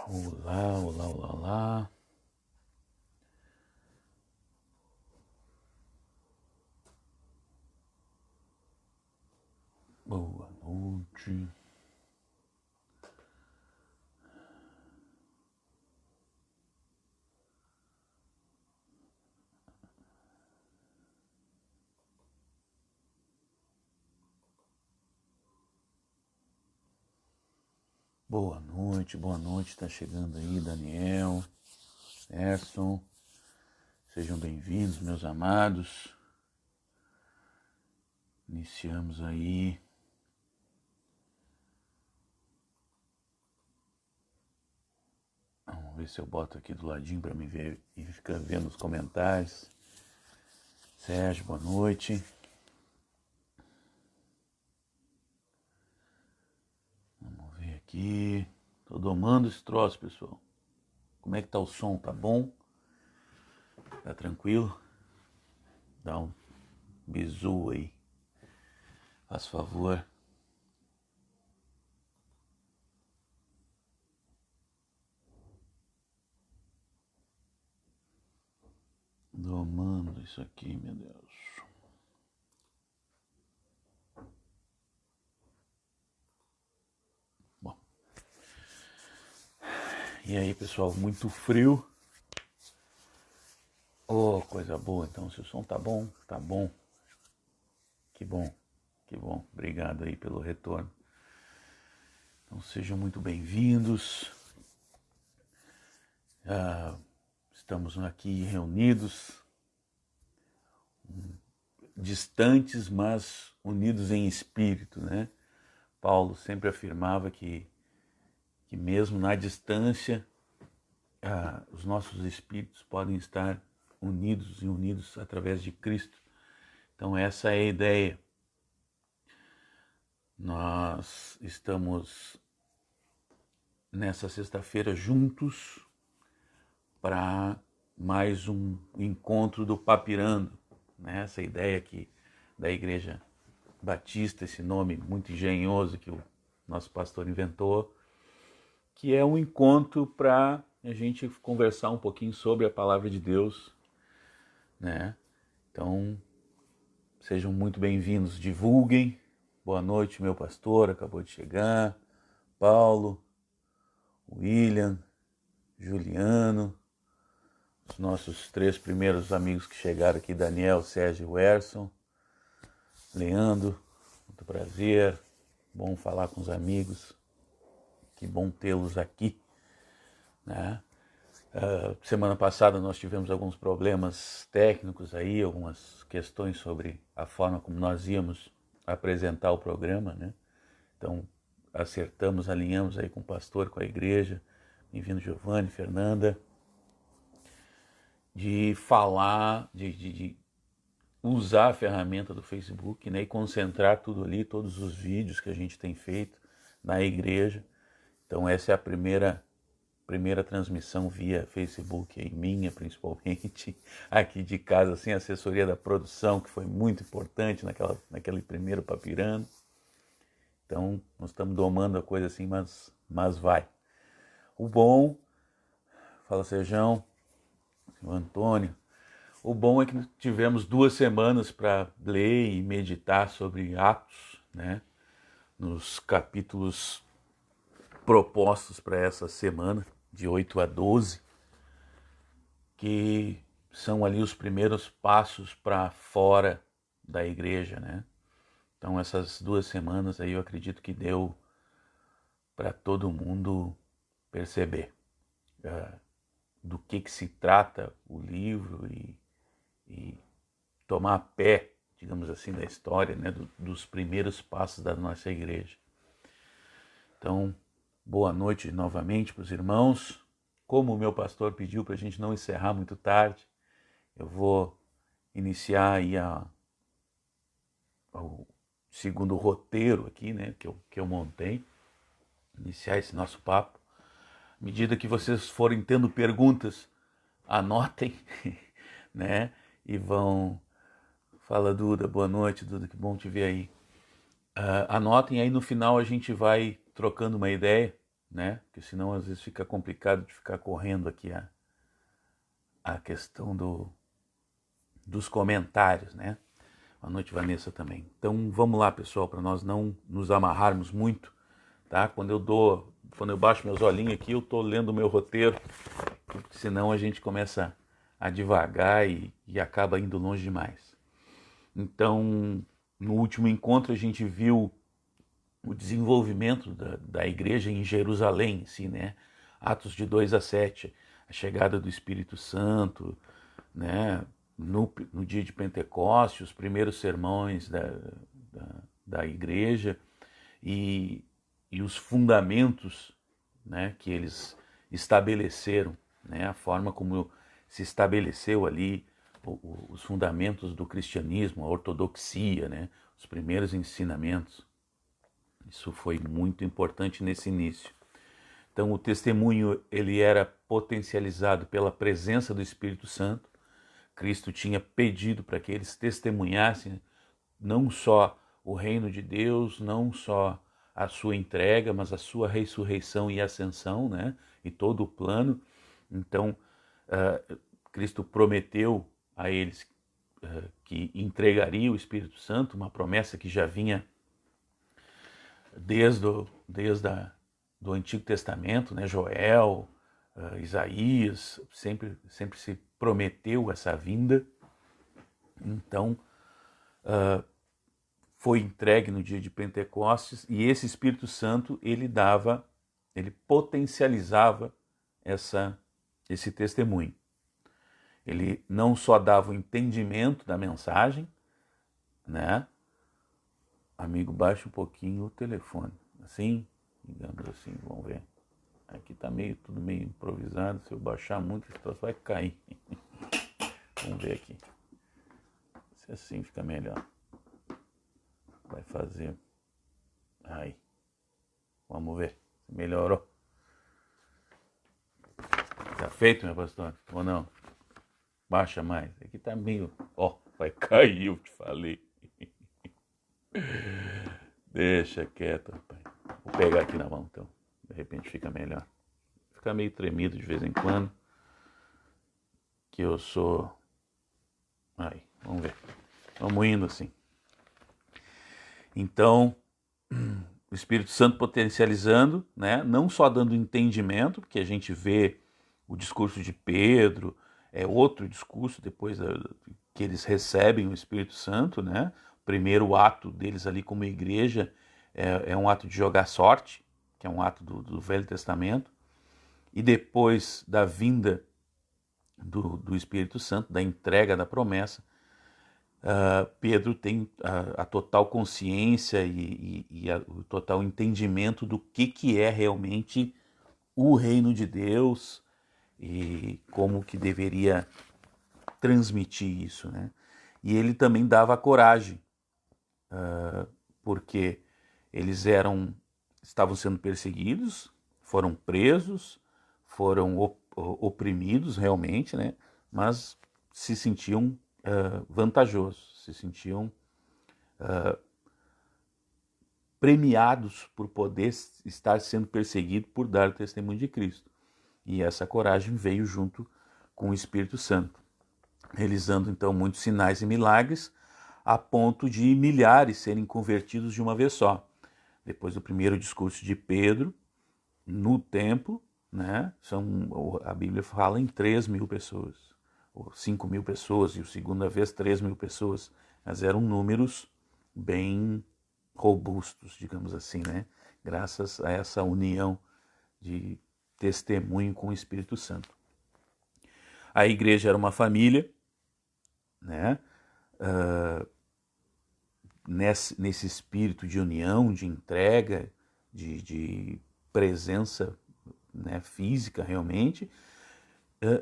Olá, olá, olá, olá. Boa noite. Boa noite. Tá chegando aí, Daniel, Erson. Sejam bem-vindos, meus amados. Iniciamos aí. Vamos ver se eu boto aqui do ladinho para me ver e ficar vendo os comentários. Sérgio, boa noite. Vamos ver aqui. Tô domando esse troço, pessoal. Como é que tá o som? Tá bom? Tá tranquilo? Dá um bisu aí. Faz favor. Domando isso aqui, meu Deus. Bom. E aí, pessoal, muito frio. Oh, coisa boa. Então, se o som tá bom, tá bom. Que bom, que bom. Obrigado aí pelo retorno. Então, sejam muito bem-vindos. Estamos aqui reunidos, distantes, mas unidos em espírito, né? Paulo sempre afirmava que mesmo na distância, os nossos espíritos podem estar unidos e unidos através de Cristo. Então essa é a ideia. Nós estamos nessa sexta-feira juntos para mais um encontro do Papirando, né? Essa ideia aqui da Igreja Batista, esse nome muito engenhoso que o nosso pastor inventou, que é um encontro para a gente conversar um pouquinho sobre a palavra de Deus, né? Então, sejam muito bem-vindos, divulguem. Boa noite, meu pastor, acabou de chegar. Paulo, William, Juliano, os nossos 3 primeiros amigos que chegaram aqui, Daniel, Sérgio e Erson. Leandro, muito prazer, bom falar com os amigos, que bom tê-los aqui, né? Semana passada nós tivemos alguns problemas técnicos aí, algumas questões sobre a forma como nós íamos apresentar o programa, né? Então acertamos, alinhamos aí com o pastor, com a igreja, bem-vindo Giovanni, Fernanda, de falar, de usar a ferramenta do Facebook, né, e concentrar tudo ali, todos os vídeos que a gente tem feito na igreja. Então essa é a primeira transmissão via Facebook, aí, minha principalmente, aqui de casa, sem assessoria da produção, que foi muito importante naquele primeiro Papirando. Então, nós estamos domando a coisa assim, mas vai. O bom, fala Sejão, o Antônio, o bom é que tivemos 2 semanas para ler e meditar sobre Atos, né? Nos capítulos propostos para essa semana, de 8 a 12, que são ali os primeiros passos para fora da igreja, né? Então essas 2 semanas aí eu acredito que deu para todo mundo perceber do que se trata o livro e tomar pé, digamos assim, da história, né? Dos primeiros passos da nossa igreja. Então, boa noite novamente para os irmãos. Como o meu pastor pediu para a gente não encerrar muito tarde, eu vou iniciar aí o segundo roteiro aqui, né, que eu montei, iniciar esse nosso papo. À medida que vocês forem tendo perguntas, anotem, né, e vão... Fala, Duda, boa noite, Duda, que bom te ver aí. Anotem aí, no final a gente vai trocando uma ideia, né? Porque senão às vezes fica complicado de ficar correndo aqui a questão dos comentários, né? Boa noite, Vanessa, também. Então vamos lá, pessoal, para nós não nos amarrarmos muito, tá? Quando eu baixo meus olhinhos aqui, eu estou lendo o meu roteiro, porque senão a gente começa a divagar e acaba indo longe demais. Então, no último encontro a gente viu o desenvolvimento da igreja em Jerusalém, assim, né? Atos de 2 a 7, a chegada do Espírito Santo, né? No dia de Pentecostes, os primeiros sermões da igreja e os fundamentos, né, que eles estabeleceram, né? A forma como se estabeleceu ali os fundamentos do cristianismo, a ortodoxia, né? Os primeiros ensinamentos. Isso foi muito importante nesse início. Então o testemunho ele era potencializado pela presença do Espírito Santo. Cristo tinha pedido para que eles testemunhassem não só o reino de Deus, não só a sua entrega, mas a sua ressurreição e ascensão, né? E todo o plano. Então Cristo prometeu a eles que entregaria o Espírito Santo, uma promessa que já vinha desde do Antigo Testamento, né? Joel, Isaías, sempre se prometeu essa vinda. Então, foi entregue no dia de Pentecostes e esse Espírito Santo ele potencializava esse testemunho. Ele não só dava o entendimento da mensagem, né? Amigo, baixa um pouquinho o telefone, assim, digamos assim, vamos ver. Aqui tá tudo meio improvisado, se eu baixar muito, esse troço vai cair. Vamos ver aqui. Se assim fica melhor. Vai fazer. Aí. Vamos ver. Melhorou. Tá feito, meu pastor? Ou não? Baixa mais. Aqui tá meio... Ó, vai cair, eu te falei. Deixa quieto, rapaz. Vou pegar aqui na mão, então. De repente fica melhor. Fica meio tremido de vez em quando. Que eu sou... Aí, vamos ver. Vamos indo assim. Então, o Espírito Santo potencializando, né? Não só dando entendimento, porque a gente vê o discurso de Pedro, é outro discurso depois que eles recebem o Espírito Santo, né? O primeiro ato deles ali como igreja é um ato de jogar sorte, que é um ato do Velho Testamento, e depois da vinda do Espírito Santo, da entrega da promessa, Pedro tem a total consciência e o total entendimento do que é realmente o reino de Deus e como que deveria transmitir isso, né? E ele também dava coragem, porque eles estavam sendo perseguidos, foram presos, foram oprimidos realmente, né? Mas se sentiam vantajosos, se sentiam premiados por poder estar sendo perseguido por dar o testemunho de Cristo. E essa coragem veio junto com o Espírito Santo, realizando então muitos sinais e milagres, a ponto de milhares serem convertidos de uma vez só. Depois do primeiro discurso de Pedro, no templo, né, a Bíblia fala em 3.000 pessoas, ou 5.000 pessoas, e a segunda vez 3.000 pessoas, mas eram números bem robustos, digamos assim, né, graças a essa união de testemunho com o Espírito Santo. A igreja era uma família, né, nesse espírito de união, de entrega, de presença, né, física realmente,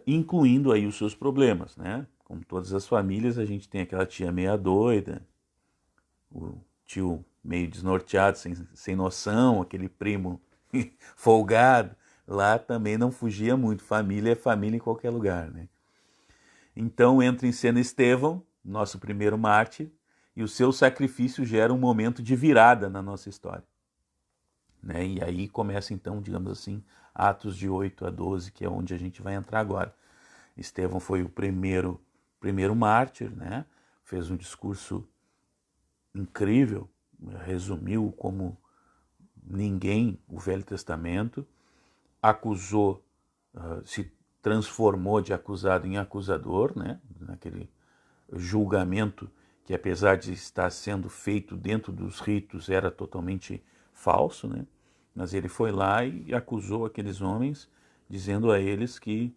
incluindo aí os seus problemas, né? Como todas as famílias, a gente tem aquela tia meia doida, o tio meio desnorteado, sem noção, aquele primo folgado. Lá também não fugia muito. Família é família em qualquer lugar, né? Então entra em cena Estevão, nosso primeiro mártir, e o seu sacrifício gera um momento de virada na nossa história. né? E aí começa então, digamos assim, Atos de 8 a 12, que é onde a gente vai entrar agora. Estevão foi o primeiro mártir, né? Fez um discurso incrível, resumiu como ninguém o Velho Testamento, acusou, se transformou de acusado em acusador, né? Naquele julgamento que, apesar de estar sendo feito dentro dos ritos, era totalmente falso, né? Mas ele foi lá e acusou aqueles homens, dizendo a eles que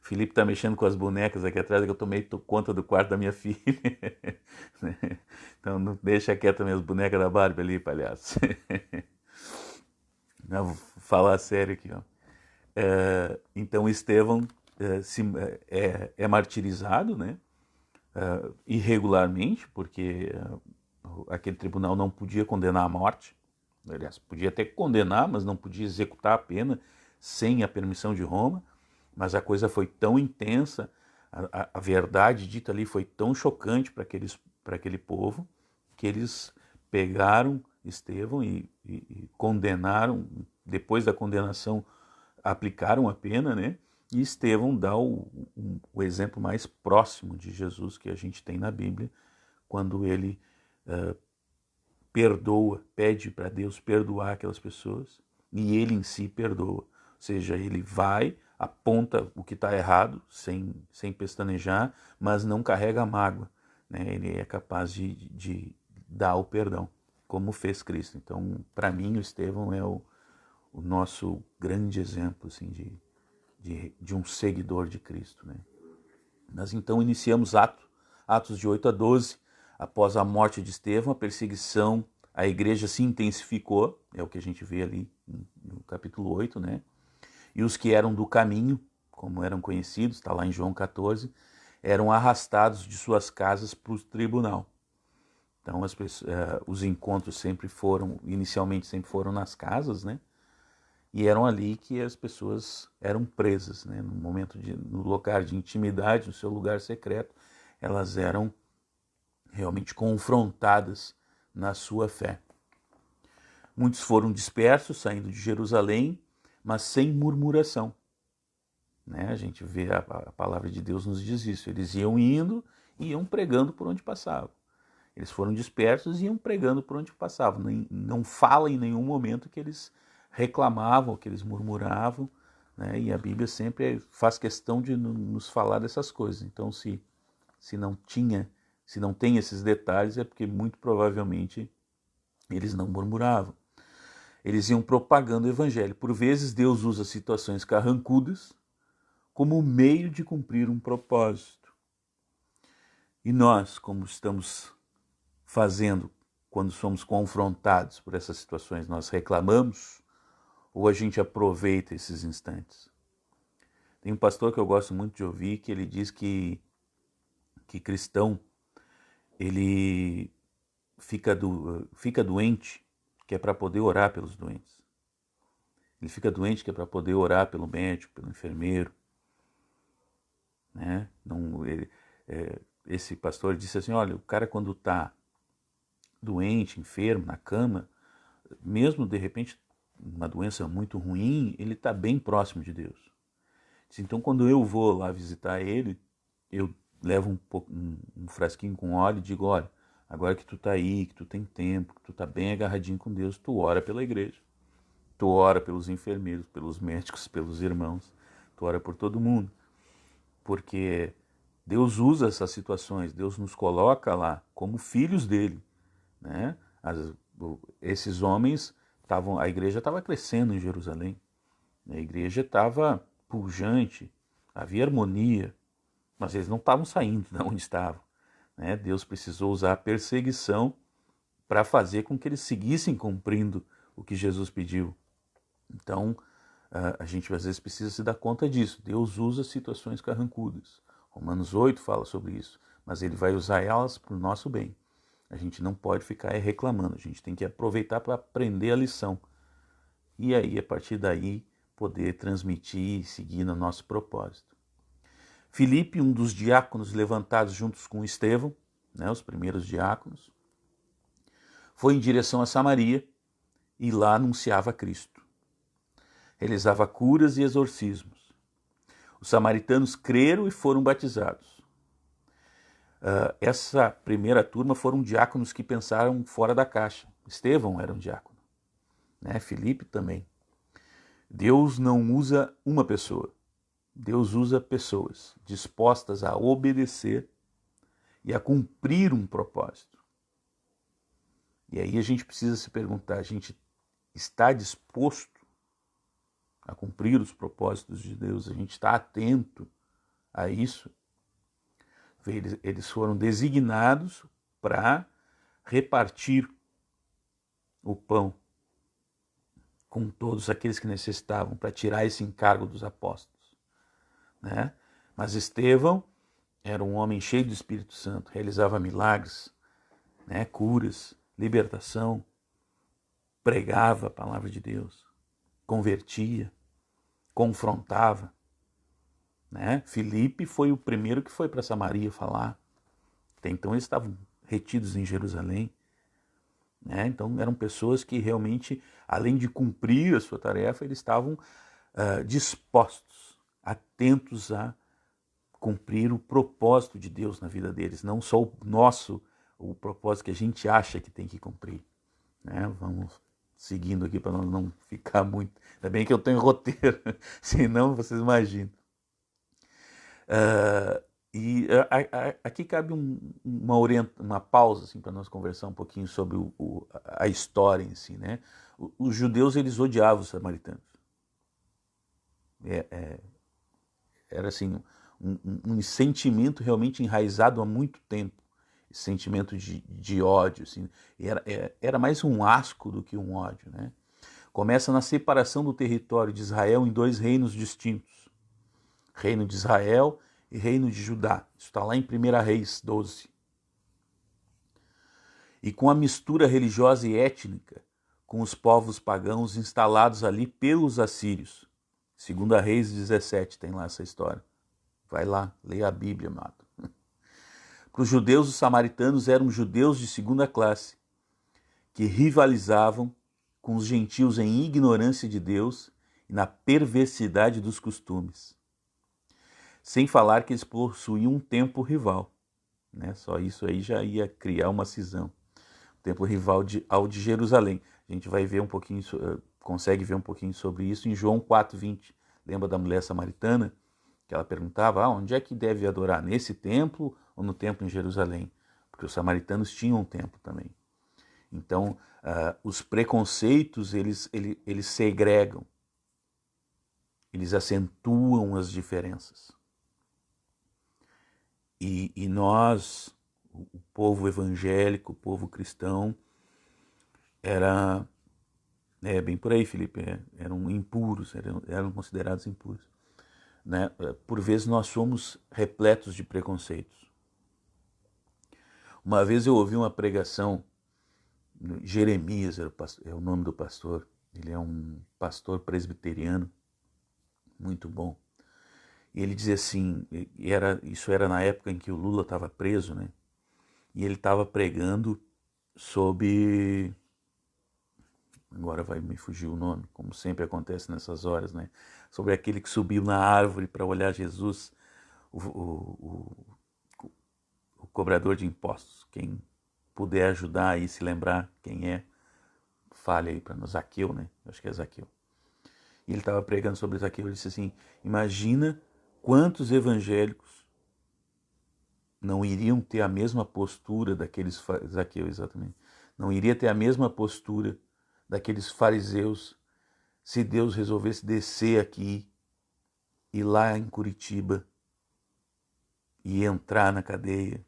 Felipe está mexendo com as bonecas aqui atrás, que eu tomei conta do quarto da minha filha. Então não deixa quieto minhas bonecas da Barbie ali, palhaço. Não, vou falar sério aqui, ó. Então Estevão é martirizado, né? Irregularmente, porque aquele tribunal não podia condenar a morte. Aliás, podia até condenar, mas não podia executar a pena sem a permissão de Roma. Mas a coisa foi tão intensa, a verdade dita ali foi tão chocante para aquele povo, que eles pegaram Estevão e condenaram. Depois da condenação, aplicaram a pena, né? E Estevão dá o exemplo mais próximo de Jesus que a gente tem na Bíblia, quando ele perdoa, pede para Deus perdoar aquelas pessoas, e ele em si perdoa. Ou seja, ele vai, aponta o que está errado, sem pestanejar, mas não carrega a mágoa, né? Ele é capaz de dar o perdão, como fez Cristo. Então, para mim, o Estevão é o nosso grande exemplo assim, de um seguidor de Cristo, né? Nós então iniciamos Atos de 8 a 12. Após a morte de Estevão, a perseguição à igreja se intensificou, é o que a gente vê ali no capítulo 8, né? E os que eram do caminho, como eram conhecidos, está lá em João 14, eram arrastados de suas casas para o tribunal. Então os encontros inicialmente sempre foram nas casas, né? E eram ali que as pessoas eram presas, né? No lugar de intimidade, no seu lugar secreto, elas eram realmente confrontadas na sua fé. Muitos foram dispersos, saindo de Jerusalém, mas sem murmuração, né? A gente vê a palavra de Deus nos diz isso. Eles iam indo e iam pregando por onde passavam. Eles foram dispersos e iam pregando por onde passavam. Não fala em nenhum momento que eles reclamavam, que eles murmuravam, né? E a Bíblia sempre faz questão de nos falar dessas coisas. Então, se não tem esses detalhes, é porque muito provavelmente eles não murmuravam. Eles iam propagando o evangelho. Por vezes Deus usa situações carrancudas como meio de cumprir um propósito. E nós, como estamos fazendo quando somos confrontados por essas situações, nós reclamamos ou a gente aproveita esses instantes? Tem um pastor que eu gosto muito de ouvir, que ele diz que cristão, ele fica doente, que é para poder orar pelos doentes. Ele fica doente, que é para poder orar pelo médico, pelo enfermeiro, né? Não, esse pastor disse assim, olha, o cara quando está doente, enfermo, na cama, mesmo de repente uma doença muito ruim, ele está bem próximo de Deus. Então quando eu vou lá visitar ele, eu levo um frasquinho com óleo e digo, olha, agora que tu está aí, que tu tem tempo, que tu está bem agarradinho com Deus, tu ora pela igreja. Tu ora pelos enfermeiros, pelos médicos, pelos irmãos. Tu ora por todo mundo. Porque Deus usa essas situações, Deus nos coloca lá como filhos dele, né? Esses homens a igreja estava crescendo em Jerusalém, a igreja estava pujante, havia harmonia, mas eles não estavam saindo de onde estavam, né? Deus precisou usar a perseguição para fazer com que eles seguissem cumprindo o que Jesus pediu. Então, a gente às vezes precisa se dar conta disso. Deus usa situações carrancudas. Romanos 8 fala sobre isso, mas ele vai usar elas para o nosso bem. A gente não pode ficar reclamando, a gente tem que aproveitar para aprender a lição. E aí, a partir daí, poder transmitir e seguir no nosso propósito. Filipe, um dos diáconos levantados juntos com Estevão, né, os primeiros diáconos, foi em direção a Samaria e lá anunciava Cristo. Realizava curas e exorcismos. Os samaritanos creram e foram batizados. Essa primeira turma foram diáconos que pensaram fora da caixa. Estevão era um diácono, né? Filipe também. Deus não usa uma pessoa. Deus usa pessoas dispostas a obedecer e a cumprir um propósito. E aí a gente precisa se perguntar, a gente está disposto a cumprir os propósitos de Deus? A gente está atento a isso? Eles foram designados para repartir o pão com todos aqueles que necessitavam, para tirar esse encargo dos apóstolos, né? Mas Estevão era um homem cheio do Espírito Santo, realizava milagres, né? Curas, libertação, pregava a palavra de Deus, convertia, confrontava, né? Filipe foi o primeiro que foi para Samaria falar. Até então eles estavam retidos em Jerusalém, né? Então eram pessoas que realmente, além de cumprir a sua tarefa, eles estavam dispostos, atentos a cumprir o propósito de Deus na vida deles, não só o propósito que a gente acha que tem que cumprir, né? Vamos seguindo aqui para não ficar muito. Ainda bem que eu tenho roteiro, senão vocês imaginam. Aqui cabe uma pausa assim, para nós conversar um pouquinho sobre a história em si, né? Os judeus, eles odiavam os samaritanos. Era assim, um sentimento realmente enraizado há muito tempo, esse sentimento de ódio, assim. Era mais um asco do que um ódio, né? Começa na separação do território de Israel em dois reinos distintos: Reino de Israel e Reino de Judá. Isso está lá em 1 Reis 12. E com a mistura religiosa e étnica com os povos pagãos instalados ali pelos assírios. 2 Reis 17 tem lá essa história. Vai lá, leia a Bíblia, amado. Para os judeus, os samaritanos eram judeus de segunda classe, que rivalizavam com os gentios em ignorância de Deus e na perversidade dos costumes. Sem falar que eles possuíam um templo rival, né? Só isso aí já ia criar uma cisão. O templo rival ao de Jerusalém. A gente vai ver um pouquinho, consegue ver um pouquinho sobre isso em João 4:20. Lembra da mulher samaritana? Que ela perguntava, onde é que deve adorar? Nesse templo ou no templo em Jerusalém? Porque os samaritanos tinham um templo também. Então, os preconceitos, eles segregam. Eles acentuam as diferenças. E nós, o povo evangélico, o povo cristão, era bem por aí, Felipe, eram impuros, eram considerados impuros, né? Por vezes nós somos repletos de preconceitos. Uma vez eu ouvi uma pregação, Jeremias é o nome do pastor, ele é um pastor presbiteriano, muito bom. E ele dizia assim, isso era na época em que o Lula estava preso, né? E ele estava pregando sobre, agora vai me fugir o nome, como sempre acontece nessas horas, né? Sobre aquele que subiu na árvore para olhar Jesus, o cobrador de impostos. Quem puder ajudar aí, se lembrar quem é, fale aí para nós. Zaqueu, né? Eu acho que é Zaqueu. E ele estava pregando sobre Zaqueu, ele disse assim, imagina quantos evangélicos não iriam ter a mesma postura daqueles, Zaqueu exatamente, não iria ter a mesma postura daqueles fariseus se Deus resolvesse descer aqui, ir lá em Curitiba e entrar na cadeia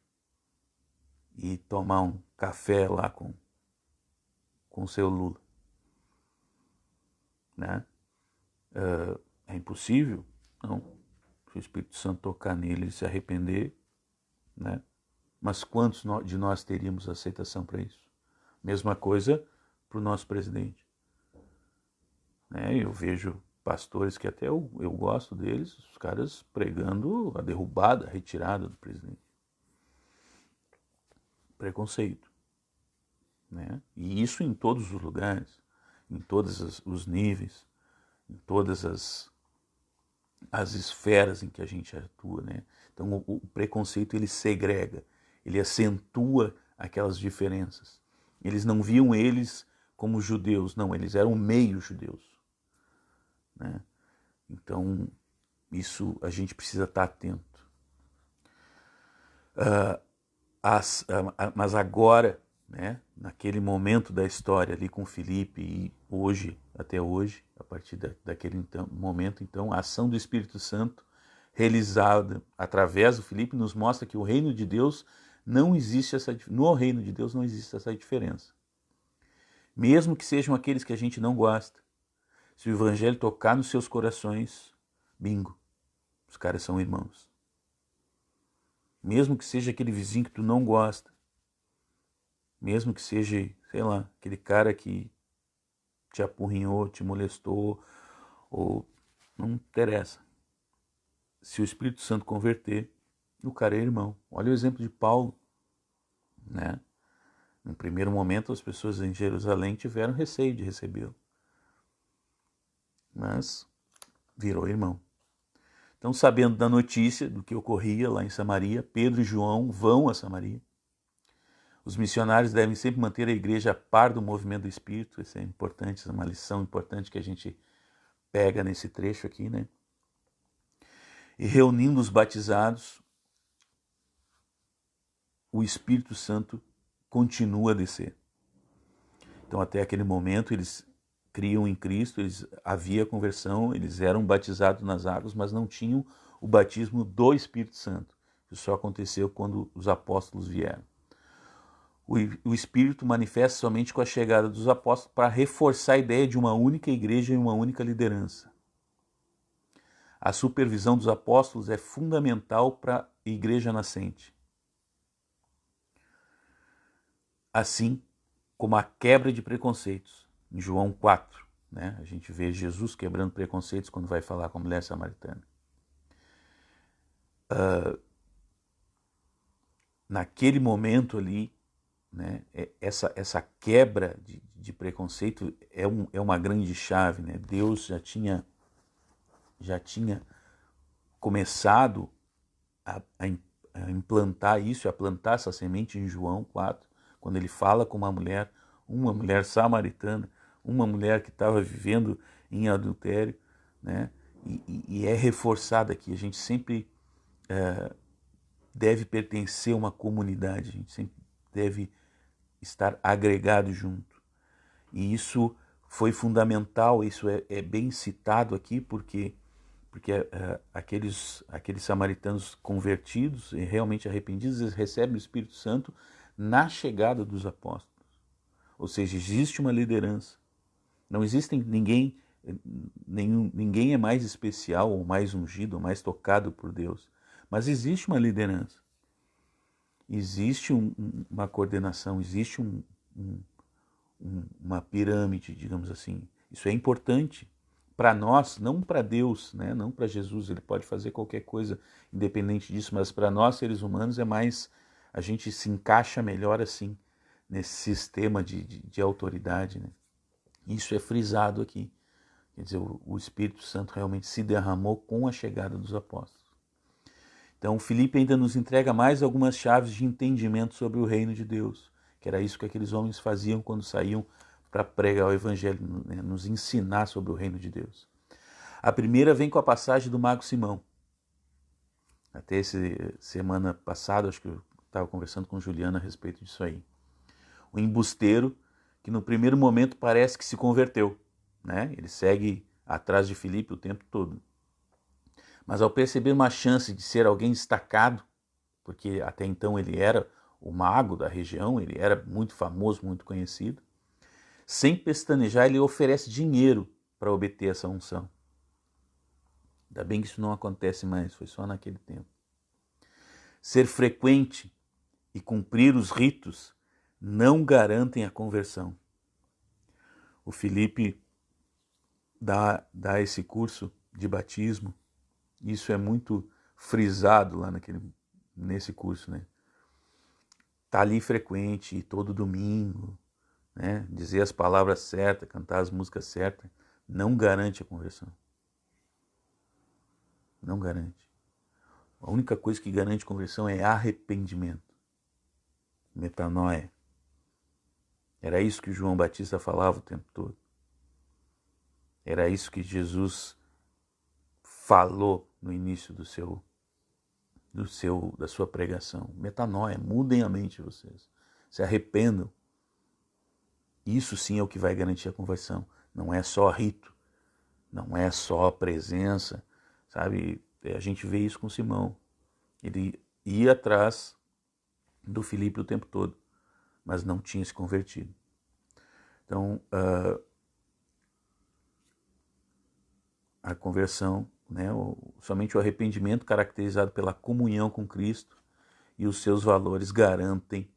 e tomar um café lá com o seu Lula, né? É impossível? Não. Se o Espírito Santo tocar nele e se arrepender, né? Mas quantos de nós teríamos aceitação para isso? Mesma coisa para o nosso presidente, né? Eu vejo pastores que até eu gosto deles, os caras pregando a derrubada, a retirada do presidente. Preconceito, né? E isso em todos os lugares. em todos os níveis, em todas as esferas em que a gente atua, né? Então o preconceito ele segrega, ele acentua aquelas diferenças. Eles não viam eles como judeus, não, eles eram meio judeus, né? Então isso a gente precisa estar atento. Mas agora, né, naquele momento da história ali com Filipe e hoje, até hoje, a partir daquele momento, então, a ação do Espírito Santo realizada através do Filipe nos mostra que o reino de Deus não existe no reino de Deus não existe essa diferença. Mesmo que sejam aqueles que a gente não gosta, se o evangelho tocar nos seus corações, bingo, os caras são irmãos. Mesmo que seja aquele vizinho que tu não gosta, mesmo que seja, sei lá, aquele cara que te apurrinhou, te molestou, ou não interessa. Se o Espírito Santo converter, o cara é irmão. Olha o exemplo de Paulo, né? No primeiro momento, as pessoas em Jerusalém tiveram receio de recebê-lo, mas virou irmão. Então, sabendo da notícia do que ocorria lá em Samaria, Pedro e João vão a Samaria. Os missionários devem sempre manter a igreja a par do movimento do Espírito. Isso é importante, isso é uma lição importante que a gente pega nesse trecho aqui, né? E reunindo os batizados, o Espírito Santo continua a descer. Então, até aquele momento, eles criam em Cristo, havia conversão, eles eram batizados nas águas, mas não tinham o batismo do Espírito Santo. Isso só aconteceu quando os apóstolos vieram. O Espírito manifesta somente com a chegada dos apóstolos para reforçar a ideia de uma única igreja e uma única liderança. A supervisão dos apóstolos é fundamental para a igreja nascente. Assim como a quebra de preconceitos. Em João 4, né? A gente vê Jesus quebrando preconceitos quando vai falar com a mulher samaritana. Naquele momento ali, né, essa quebra de preconceito é uma grande chave, né? Deus já tinha começado a implantar isso, a plantar essa semente em João 4, quando ele fala com uma mulher samaritana, uma mulher que estava vivendo em adultério, né? E é reforçada aqui. A gente sempre deve pertencer a uma comunidade, a gente sempre deve estar agregado junto. E isso foi fundamental, isso é bem citado aqui, porque aqueles samaritanos convertidos e realmente arrependidos, eles recebem o Espírito Santo na chegada dos apóstolos. Ou seja, existe uma liderança. Não existe ninguém é mais especial, ou mais ungido, ou mais tocado por Deus. Mas existe uma liderança. Existe uma coordenação, existe uma pirâmide, digamos assim. Isso é importante para nós, não para Deus, né? Não para Jesus. Ele pode fazer qualquer coisa independente disso, mas para nós, seres humanos, é mais... A gente se encaixa melhor assim, nesse sistema de autoridade, né? Isso é frisado aqui. Quer dizer, o Espírito Santo realmente se derramou com a chegada dos apóstolos. Então, Filipe ainda nos entrega mais algumas chaves de entendimento sobre o reino de Deus, que era isso que aqueles homens faziam quando saíam para pregar o evangelho, né? Nos ensinar sobre o reino de Deus. A primeira vem com a passagem do mago Simão. Até semana passada, acho que eu estava conversando com Juliana a respeito disso aí. O embusteiro que no primeiro momento parece que se converteu, né? Ele segue atrás de Filipe o tempo todo. Mas ao perceber uma chance de ser alguém destacado, porque até então ele era o mago da região, ele era muito famoso, muito conhecido, sem pestanejar ele oferece dinheiro para obter essa unção. Ainda bem que isso não acontece mais, foi só naquele tempo. Ser frequente e cumprir os ritos não garantem a conversão. O Filipe dá esse curso de batismo. Isso é muito frisado lá nesse curso, né? Tá ali frequente, todo domingo, né? Dizer as palavras certas, cantar as músicas certas, não garante a conversão. Não garante. A única coisa que garante conversão é arrependimento. Metanoia. Era isso que João Batista falava o tempo todo. Era isso que Jesus falou no início da sua pregação. Metanoia, mudem a mente de vocês. Se arrependam. Isso sim é o que vai garantir a conversão. Não é só rito, não é só presença, sabe? A gente vê isso com Simão. Ele ia atrás do Filipe o tempo todo, mas não tinha se convertido. Então, a conversão, né, somente o arrependimento caracterizado pela comunhão com Cristo e os seus valores garantem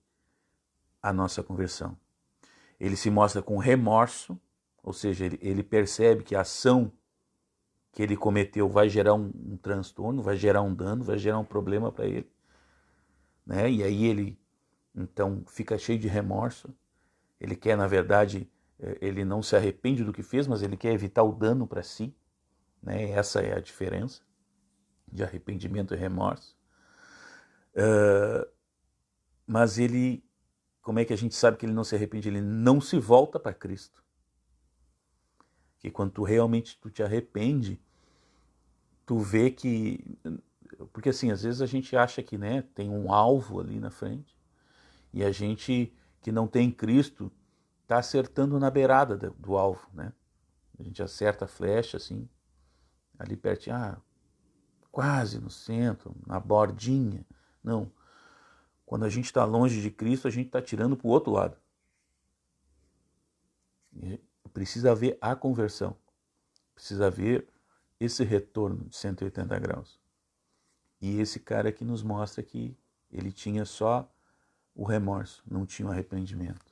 a nossa conversão. Ele se mostra com remorso, ou seja, ele percebe que a ação que ele cometeu vai gerar um transtorno, vai gerar um dano, vai gerar um problema para ele, né? E aí ele, então, fica cheio de remorso. Ele quer, na verdade, ele não se arrepende do que fez, mas ele quer evitar o dano para si, né? Essa é a diferença de arrependimento e remorso. Mas ele, como é que a gente sabe que ele não se arrepende? Ele não se volta para Cristo. Que quando tu realmente te arrepende, tu vê que... Porque assim, às vezes a gente acha que, né, tem um alvo ali na frente, e a gente que não tem Cristo está acertando na beirada do alvo, né? A gente acerta a flecha assim, ali pertinho, quase no centro, na bordinha. Não. Quando a gente está longe de Cristo, a gente está tirando para o outro lado. E precisa haver a conversão. Precisa haver esse retorno de 180 graus. E esse cara aqui nos mostra que ele tinha só o remorso, não tinha o arrependimento.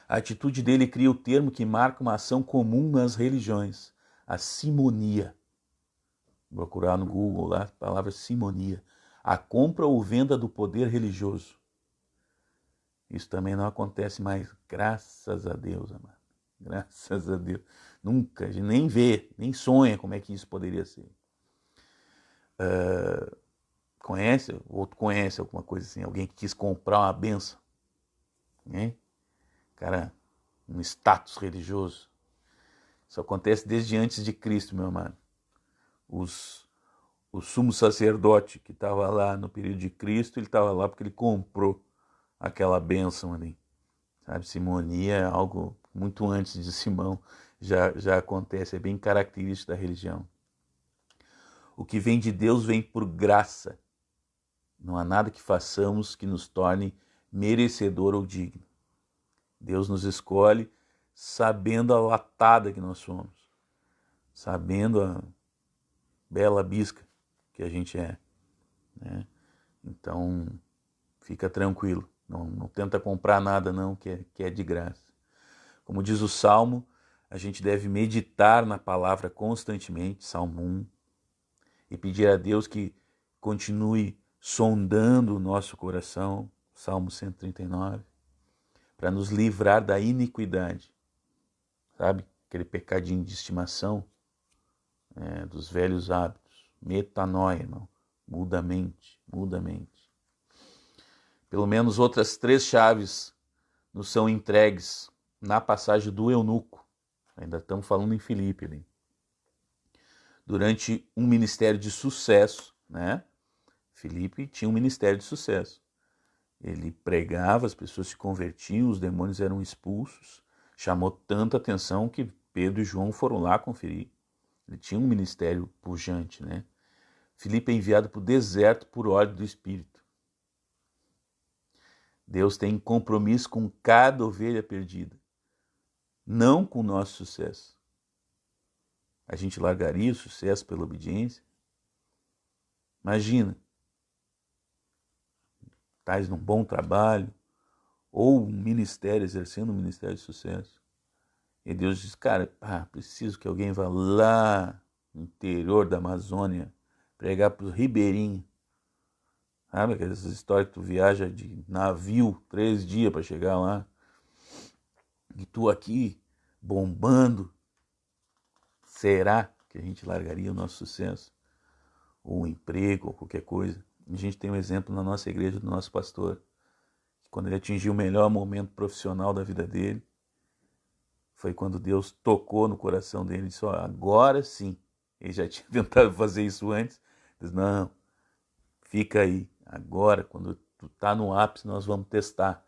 A atitude dele cria o termo que marca uma ação comum nas religiões, a simonia. Vou procurar no Google lá a palavra simonia. A compra ou venda do poder religioso. Isso também não acontece mais, graças a Deus, amado. Graças a Deus. Nunca, a gente nem vê, nem sonha como é que isso poderia ser. Conhece? Outro conhece alguma coisa assim? Alguém que quis comprar uma benção? Né? Cara, um status religioso. Isso acontece desde antes de Cristo, meu amado. O sumo sacerdote que estava lá no período de Cristo, ele estava lá porque ele comprou aquela bênção ali. Sabe, simonia é algo muito antes de Simão, já acontece, é bem característico da religião. O que vem de Deus vem por graça. Não há nada que façamos que nos torne merecedor ou digno. Deus nos escolhe sabendo a latada que nós somos, sabendo a bela bisca que a gente é, né? Então, fica tranquilo, não tenta comprar nada não, que é de graça. Como diz o Salmo, a gente deve meditar na palavra constantemente, Salmo 1, e pedir a Deus que continue sondando o nosso coração, Salmo 139, para nos livrar da iniquidade, sabe? Aquele pecadinho de estimação, dos velhos hábitos. Metanoia, irmão. Muda a mente, muda a mente. Pelo menos outras 3 chaves nos são entregues na passagem do eunuco. Ainda estamos falando em Filipe ali. Durante um ministério de sucesso, né? Filipe tinha um ministério de sucesso. Ele pregava, as pessoas se convertiam, os demônios eram expulsos. Chamou tanta atenção que Pedro e João foram lá conferir. Ele tinha um ministério pujante, né? Filipe é enviado para o deserto por ordem do Espírito. Deus tem compromisso com cada ovelha perdida, não com o nosso sucesso. A gente largaria o sucesso pela obediência? Imagina, estás num bom trabalho, ou um ministério, exercendo um ministério de sucesso. E Deus diz, cara, preciso que alguém vá lá no interior da Amazônia pregar para os ribeirinhos. Sabe aquelas histórias que tu viaja de navio 3 dias para chegar lá? E tu aqui bombando, será que a gente largaria o nosso sucesso? Ou um emprego, ou qualquer coisa? A gente tem um exemplo na nossa igreja do nosso pastor, que quando ele atingiu o melhor momento profissional da vida dele, foi quando Deus tocou no coração dele e disse, ó, agora sim. Ele já tinha tentado fazer isso antes. Ele disse, não, fica aí. Agora, quando tu tá no ápice, nós vamos testar.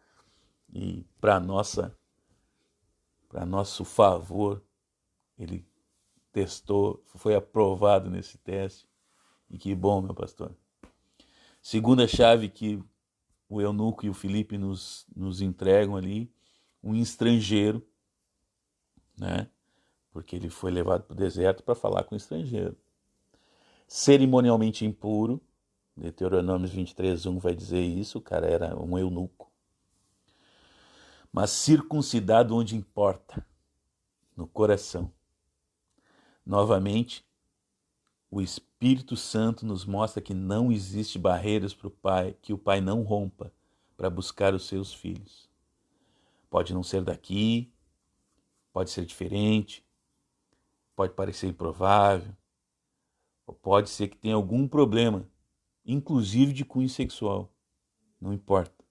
E para nosso favor, ele testou, foi aprovado nesse teste. E que bom, meu pastor. Segunda chave que o eunuco e o Filipe nos entregam ali, um estrangeiro, né? Porque ele foi levado para o deserto para falar com o estrangeiro. Cerimonialmente impuro, Deuteronômio 23:1 vai dizer isso, o cara era um eunuco. Mas circuncidado onde importa, no coração. Novamente, o Espírito Santo nos mostra que não existe barreiras para o Pai, que o Pai não rompa para buscar os seus filhos. Pode não ser daqui, pode ser diferente, pode parecer improvável, ou pode ser que tenha algum problema, inclusive de cunho sexual. Não importa.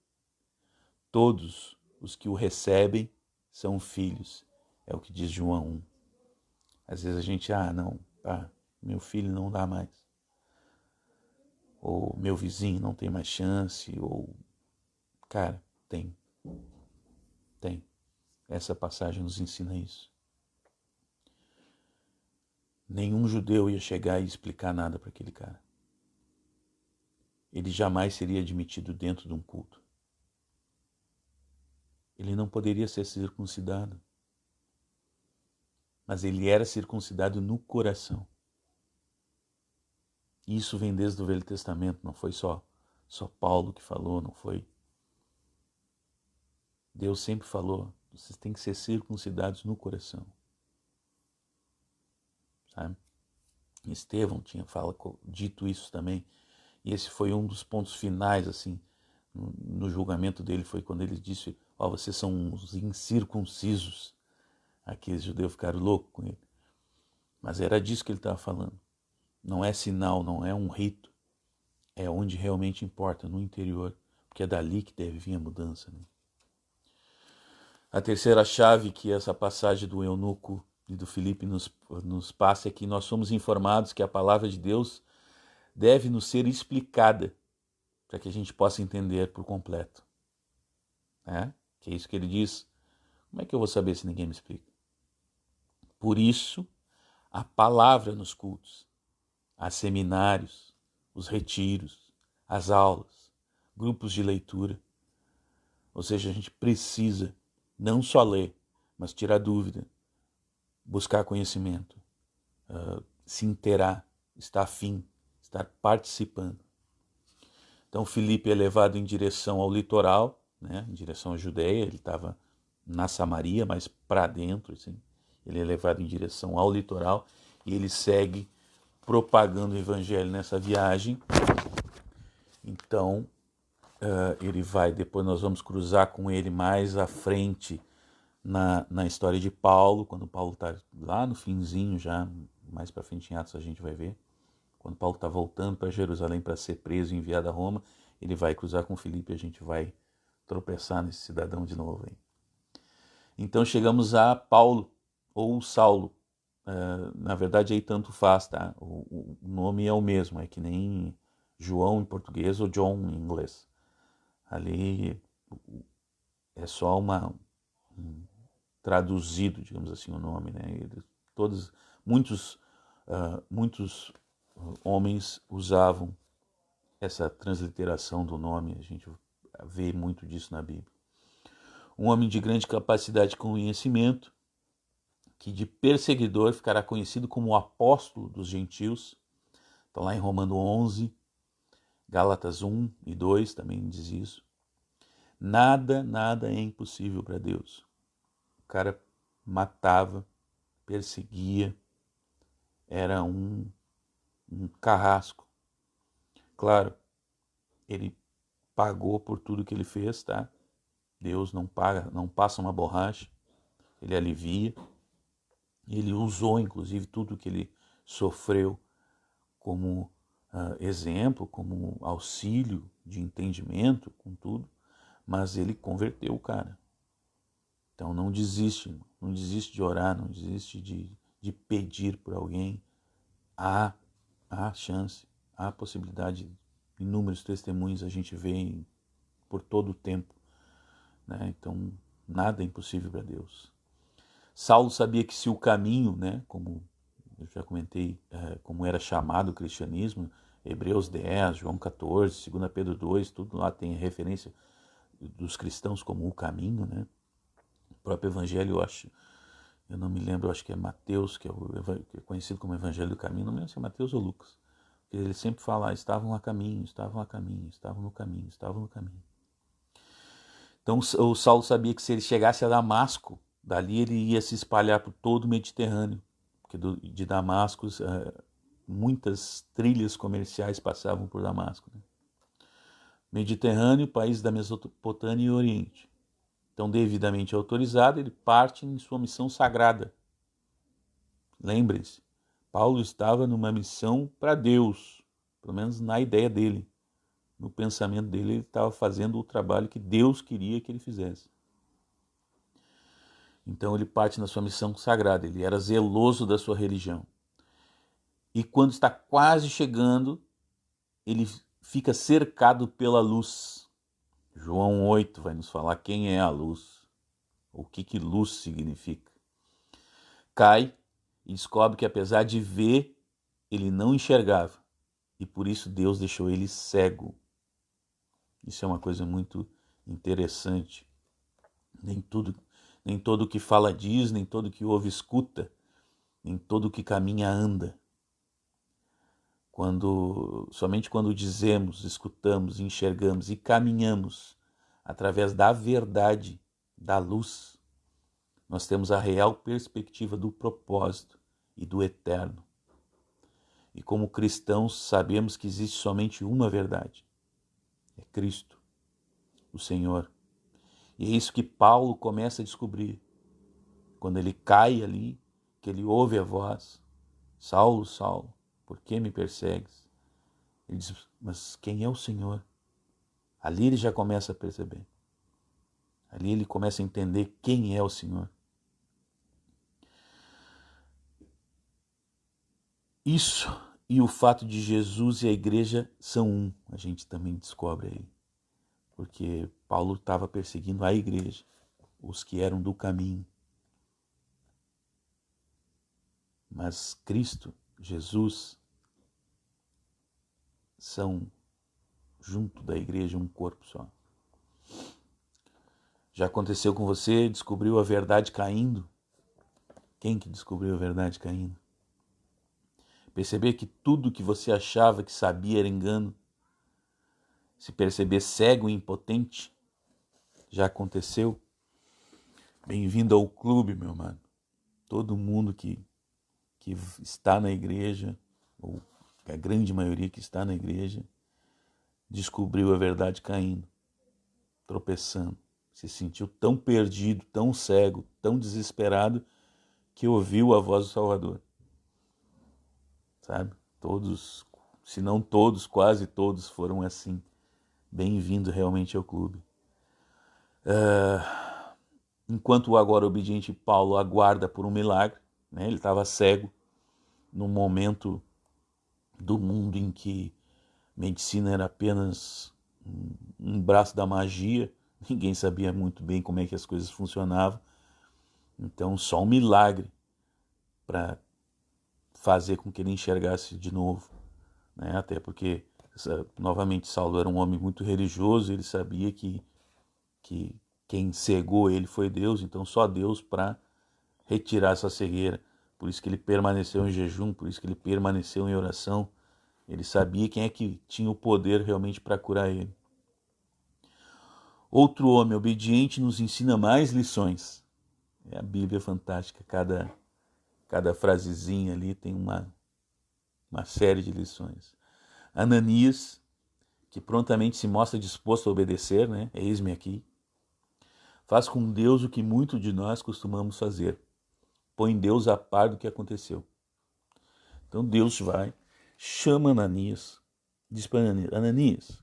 Todos os que o recebem são filhos, é o que diz João 1. Às vezes a gente, não, meu filho não dá mais. Ou meu vizinho não tem mais chance, ou... Cara, tem. Essa passagem nos ensina isso. Nenhum judeu ia chegar e explicar nada para aquele cara. Ele jamais seria admitido dentro de um culto. Ele não poderia ser circuncidado. Mas ele era circuncidado no coração. Isso vem desde o Velho Testamento, não foi só Paulo que falou, não foi. Deus sempre falou, vocês têm que ser circuncidados no coração. Sabe? Estevão tinha dito isso também. E esse foi um dos pontos finais, assim, no julgamento dele, foi quando ele disse, vocês são uns incircuncisos. Aqueles judeus ficaram loucos com ele. Mas era disso que ele estava falando. Não é sinal, não é um rito. É onde realmente importa, no interior. Porque é dali que deve vir a mudança. Né? A terceira chave que essa passagem do eunuco e do Filipe nos passa é que nós somos informados que a palavra de Deus deve nos ser explicada para que a gente possa entender por completo. Que é isso que ele diz. Como é que eu vou saber se ninguém me explica? Por isso, a palavra nos cultos, há seminários, os retiros, as aulas, grupos de leitura. Ou seja, a gente precisa não só ler, mas tirar dúvida, buscar conhecimento, se inteirar, estar afim, estar participando. Então Filipe é levado em direção ao litoral, né, em direção à Judeia, ele estava na Samaria, mas para dentro, assim. Ele é levado em direção ao litoral e ele segue propagando o evangelho nessa viagem. Então, ele vai, depois nós vamos cruzar com ele mais à frente na história de Paulo, quando Paulo está lá no finzinho já, mais para frente em Atos a gente vai ver, quando Paulo está voltando para Jerusalém para ser preso e enviado a Roma, ele vai cruzar com Filipe e a gente vai tropeçar nesse cidadão de novo aí. Então chegamos a Paulo, ou Saulo. Na verdade aí tanto faz, tá? O nome é o mesmo, é que nem João em português ou John em inglês. Ali é só traduzido, digamos assim, o nome, né? Muitos homens usavam essa transliteração do nome, a gente vê muito disso na Bíblia. Um homem de grande capacidade de conhecimento, que de perseguidor ficará conhecido como o apóstolo dos gentios. Está lá em Romanos 11, Gálatas 1 e 2 também diz isso. Nada é impossível para Deus. O cara matava, perseguia, era um carrasco. Claro, ele pagou por tudo que ele fez, tá? Deus não paga, não passa uma borracha. ele alivia. Ele usou, inclusive, tudo que ele sofreu como exemplo, como auxílio de entendimento, com tudo, mas ele converteu o cara. Então não desiste de orar, não desiste de pedir por alguém. Há chance, há possibilidade, inúmeros testemunhos a gente vê por todo o tempo, né? Então nada é impossível para Deus. Saulo sabia que se o caminho, né, como eu já comentei, como era chamado o cristianismo, Hebreus 10, João 14, 2 Pedro 2, tudo lá tem referência dos cristãos como o caminho, né? O próprio evangelho, eu não me lembro, eu acho que é Mateus, que é conhecido como Evangelho do Caminho, não me lembro se é Mateus ou Lucas. Ele sempre fala, estavam a caminho, estavam a caminho, estavam no caminho, estavam no caminho. Então o Saulo sabia que se ele chegasse a Damasco, dali ele ia se espalhar por todo o Mediterrâneo, porque de Damasco muitas trilhas comerciais passavam por Damasco, né? Mediterrâneo, país da Mesopotâmia e Oriente. Então, devidamente autorizado, ele parte em sua missão sagrada. Lembrem-se, Paulo estava numa missão para Deus, pelo menos na ideia dele. No pensamento dele, ele estava fazendo o trabalho que Deus queria que ele fizesse. Então ele parte na sua missão sagrada, ele era zeloso da sua religião. E quando está quase chegando, ele fica cercado pela luz. João 8 vai nos falar quem é a luz, o que luz significa. Cai e descobre que apesar de ver, ele não enxergava. E por isso Deus deixou ele cego. Isso é uma coisa muito interessante. Nem todo que fala diz, nem todo que ouve escuta, nem todo que caminha anda. Somente quando dizemos, escutamos, enxergamos e caminhamos através da verdade, da luz, nós temos a real perspectiva do propósito e do eterno. E como cristãos sabemos que existe somente uma verdade, é Cristo, o Senhor. E é isso que Paulo começa a descobrir. Quando ele cai ali, que ele ouve a voz, Saulo, Saulo, por que me persegues? Ele diz, mas quem é o Senhor? Ali ele já começa a perceber. Ali ele começa a entender quem é o Senhor. Isso e o fato de Jesus e a igreja são um, a gente também descobre aí. Porque Paulo estava perseguindo a igreja, os que eram do caminho. Mas Cristo, Jesus, são junto da igreja um corpo só. Já aconteceu com você? Descobriu a verdade caindo? Quem que descobriu a verdade caindo? Perceber que tudo que você achava que sabia era engano? Se perceber cego e impotente? Já aconteceu? Bem-vindo ao clube, meu mano. Todo mundo que está na igreja, ou a grande maioria que está na igreja, descobriu a verdade caindo, tropeçando. Se sentiu tão perdido, tão cego, tão desesperado, que ouviu a voz do Salvador. Sabe? Todos, se não todos, quase todos foram assim. Bem-vindo realmente ao clube. Enquanto o agora obediente Paulo aguarda por um milagre, né? Ele estava cego num momento do mundo em que medicina era apenas um braço da magia, ninguém sabia muito bem como é que as coisas funcionavam. Então só um milagre para fazer com que ele enxergasse de novo, né? Até porque, novamente, Saulo era um homem muito religioso, ele sabia que quem cegou ele foi Deus, então só Deus para retirar essa cegueira. Por isso que ele permaneceu em jejum, por isso que ele permaneceu em oração. Ele sabia quem é que tinha o poder realmente para curar ele. Outro homem obediente nos ensina mais lições. A Bíblia é fantástica, cada frasezinha ali tem uma série de lições. Ananias, que prontamente se mostra disposto a obedecer, né? Eis-me aqui. Faz com Deus o que muitos de nós costumamos fazer. Põe Deus a par do que aconteceu. Então Deus vai, chama Ananias, diz para Ananias, Ananias,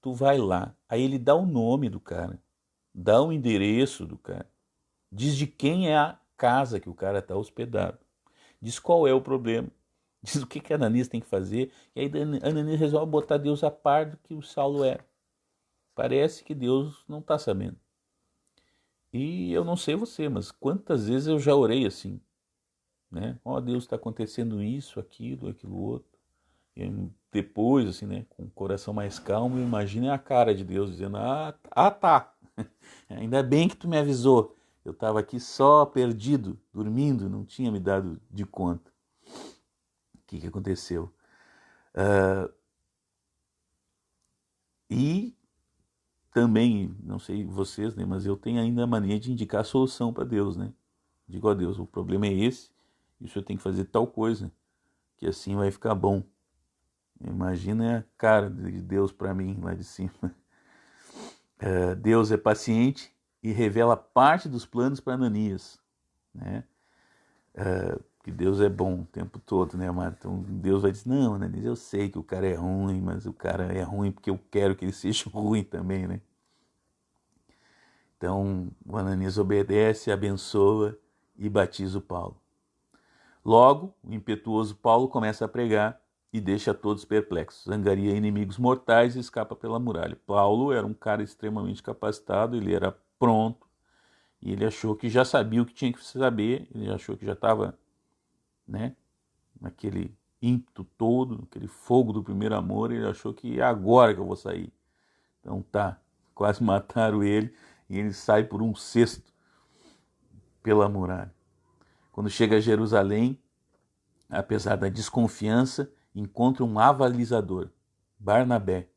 tu vai lá. Aí ele dá o nome do cara, dá o endereço do cara, diz de quem é a casa que o cara está hospedado, diz qual é o problema, diz o que Ananias tem que fazer, e aí Ananias resolve botar Deus a par do que o Saulo era. Parece que Deus não está sabendo. E eu não sei você, mas quantas vezes eu já orei assim, né? Ó, Deus, está acontecendo isso, aquilo outro. E depois, assim, né, com o coração mais calmo, imagine a cara de Deus dizendo, tá, ainda bem que tu me avisou. Eu estava aqui só perdido, dormindo, não tinha me dado de conta. O que aconteceu? E também, não sei vocês, né, mas eu tenho ainda a mania de indicar a solução para Deus, né? Digo a Deus, o problema é esse, e o senhor tem que fazer tal coisa, que assim vai ficar bom. Imagina a cara de Deus para mim lá de cima. Deus é paciente e revela parte dos planos para Ananias, né? Que Deus é bom o tempo todo, né, amado? Então Deus vai dizer, não, Ananias, eu sei que o cara é ruim, mas o cara é ruim porque eu quero que ele seja ruim também, né? Então o Ananias obedece, abençoa e batiza o Paulo. Logo, o impetuoso Paulo começa a pregar e deixa todos perplexos. Zangaria inimigos mortais e escapa pela muralha. Paulo era um cara extremamente capacitado, ele era pronto, e ele achou que já sabia o que tinha que saber, ele achou que já estava, né, naquele ímpeto todo, naquele fogo do primeiro amor, ele achou que é agora que eu vou sair. Então tá, quase mataram ele, e ele sai por um cesto pela muralha. Quando chega a Jerusalém, apesar da desconfiança, encontra um avalizador, Barnabé.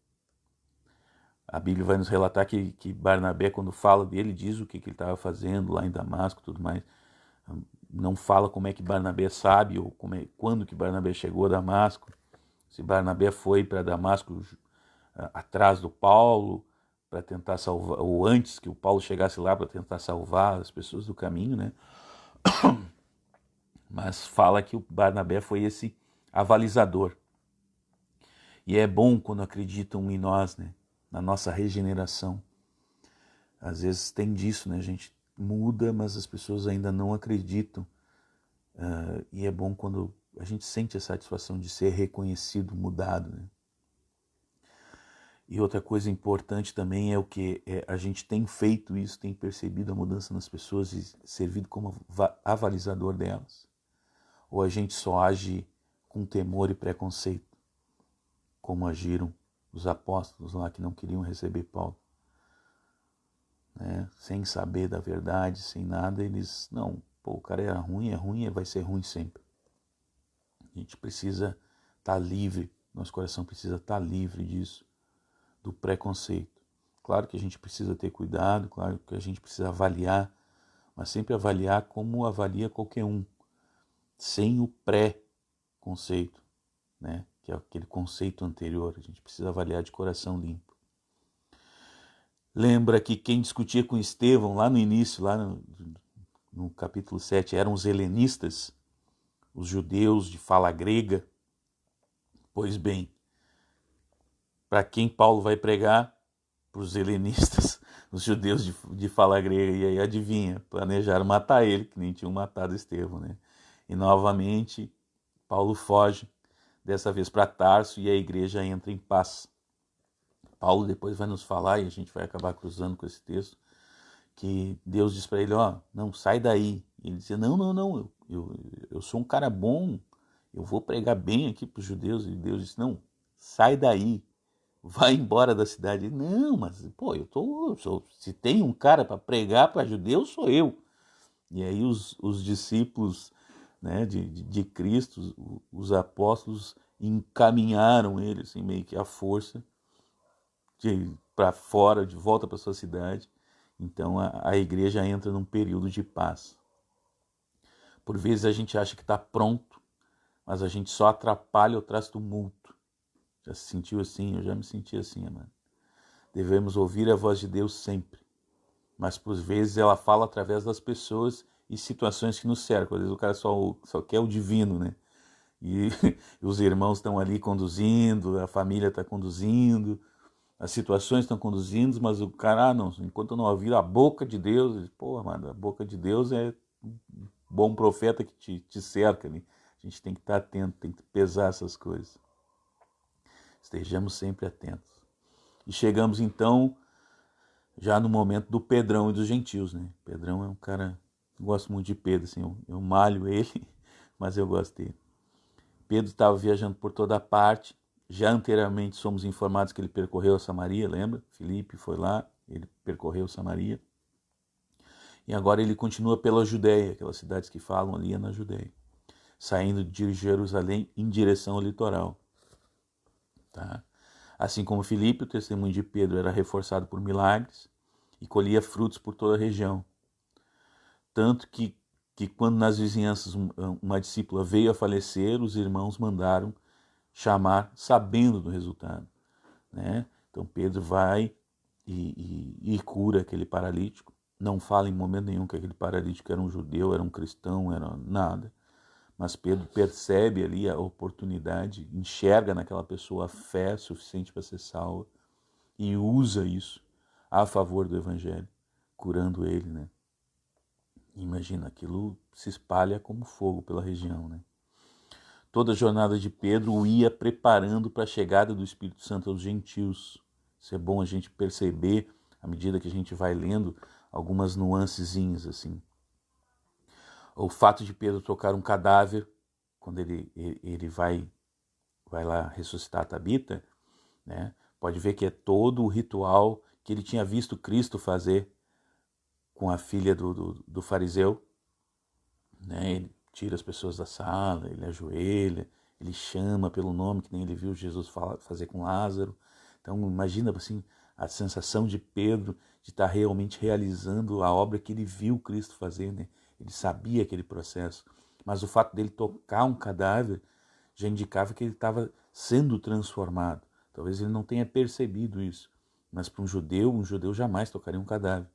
A Bíblia vai nos relatar que Barnabé, quando fala dele, diz o que ele estava fazendo lá em Damasco e tudo mais. Não fala como é que Barnabé sabe, ou quando que Barnabé chegou a Damasco. Se Barnabé foi para Damasco atrás do Paulo, para tentar salvar, ou antes que o Paulo chegasse lá para tentar salvar as pessoas do caminho, né? Mas fala que o Barnabé foi esse avalizador. E é bom quando acreditam em nós, né? Na nossa regeneração. Às vezes tem disso, né? A gente muda, mas as pessoas ainda não acreditam. E é bom quando a gente sente a satisfação de ser reconhecido, mudado, né? E outra coisa importante também é o que a gente tem feito isso, tem percebido a mudança nas pessoas e servido como avalizador delas. Ou a gente só age com temor e preconceito, como agiram os apóstolos lá que não queriam receber Paulo, né? Sem saber da verdade, sem nada, eles, não, pô, o cara é ruim, vai ser ruim sempre. A gente precisa estar livre, nosso coração precisa estar livre disso, do preconceito. Claro que a gente precisa ter cuidado, claro que a gente precisa avaliar, mas sempre avaliar como avalia qualquer um, sem o pré-conceito, né? Que é aquele conceito anterior. A gente precisa avaliar de coração limpo. Lembra que quem discutia com Estevão lá no início, lá no capítulo 7, eram os helenistas, os judeus de fala grega? Pois bem, para quem Paulo vai pregar? Para os helenistas, os judeus de fala grega. E aí adivinha, planejaram matar ele, que nem tinham matado Estevão, né? E novamente Paulo foge, dessa vez para Tarso, e a igreja entra em paz. Paulo depois vai nos falar, e a gente vai acabar cruzando com esse texto, que Deus diz para ele, ó, não, sai daí. E ele diz, não, eu sou um cara bom, eu vou pregar bem aqui para os judeus. E Deus disse, não, sai daí, vai embora da cidade. Não, mas, pô, se tem um cara para pregar para judeus, sou eu. E aí os discípulos, né, de Cristo, os apóstolos, encaminharam ele, assim, meio que à força, para fora, de volta para sua cidade. Então a igreja entra num período de paz. Por vezes a gente acha que está pronto, mas a gente só atrapalha ou traz tumulto. Já se sentiu assim? Eu já me senti assim, amado. Devemos ouvir a voz de Deus sempre, mas por vezes ela fala através das pessoas e situações que nos cercam. Às vezes o cara só quer o divino, né? E os irmãos estão ali conduzindo, a família está conduzindo, as situações estão conduzindo, mas o cara, não, enquanto eu não ouvir a boca de Deus, ele, pô, mano, a boca de Deus é um bom profeta que te cerca, né? A gente tem que estar atento, tem que pesar essas coisas. Estejamos sempre atentos. E chegamos então já no momento do Pedrão e dos gentios, né? Pedrão é um cara, eu gosto muito de Pedro, assim, eu malho ele, mas eu gosto dele. Pedro estava viajando por toda parte, já anteriormente somos informados que ele percorreu a Samaria, lembra? Filipe foi lá, ele percorreu Samaria. E agora ele continua pela Judéia, aquelas cidades que falam ali é na Judéia, saindo de Jerusalém em direção ao litoral. Tá? Assim como Filipe, o testemunho de Pedro era reforçado por milagres e colhia frutos por toda a região. Tanto que quando nas vizinhanças uma discípula veio a falecer, os irmãos mandaram chamar sabendo do resultado. Né? Então Pedro vai e cura aquele paralítico. Não fala em momento nenhum que aquele paralítico era um judeu, era um cristão, era nada. Mas Pedro percebe ali a oportunidade, enxerga naquela pessoa a fé suficiente para ser salva e usa isso a favor do evangelho, curando ele, né? Imagina, aquilo se espalha como fogo pela região, né? Toda a jornada de Pedro o ia preparando para a chegada do Espírito Santo aos gentios. Isso é bom a gente perceber, à medida que a gente vai lendo, algumas nuancezinhas assim. O fato de Pedro tocar um cadáver, quando ele vai lá ressuscitar a Tabita, né? Pode ver que é todo o ritual que ele tinha visto Cristo fazer com a filha do fariseu. Né? Ele tira as pessoas da sala, ele ajoelha, ele chama pelo nome, que nem ele viu Jesus fazer com Lázaro. Então imagina assim, a sensação de Pedro de estar realmente realizando a obra que ele viu Cristo fazer, né? Ele sabia aquele processo, mas o fato dele tocar um cadáver já indicava que ele estava sendo transformado. Talvez ele não tenha percebido isso, mas para um judeu jamais tocaria um cadáver,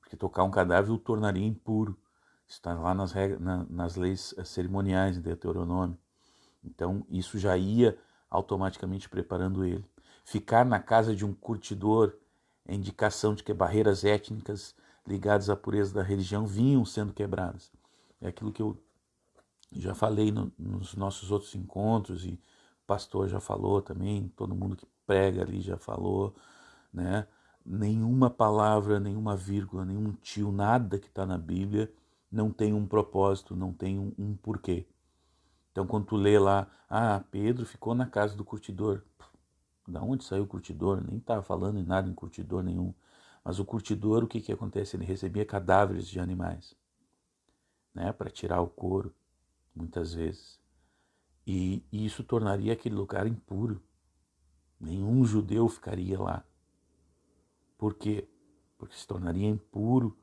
porque tocar um cadáver o tornaria impuro. Está lá nas leis cerimoniais de Deuteronômio. Então isso já ia automaticamente preparando ele. Ficar na casa de um curtidor é indicação de que barreiras étnicas ligadas à pureza da religião vinham sendo quebradas. É aquilo que eu já falei nos nossos outros encontros, e o pastor já falou também, todo mundo que prega ali já falou, né? Nenhuma palavra, nenhuma vírgula, nenhum tio, nada que está na Bíblia não tem um propósito, não tem um porquê. Então quando tu lê lá, Pedro ficou na casa do curtidor. Da onde saiu o curtidor? Nem estava falando em nada em curtidor nenhum. Mas o curtidor, o que acontece? Ele recebia cadáveres de animais, né, para tirar o couro, muitas vezes. E isso tornaria aquele lugar impuro. Nenhum judeu ficaria lá. Por quê? Porque se tornaria impuro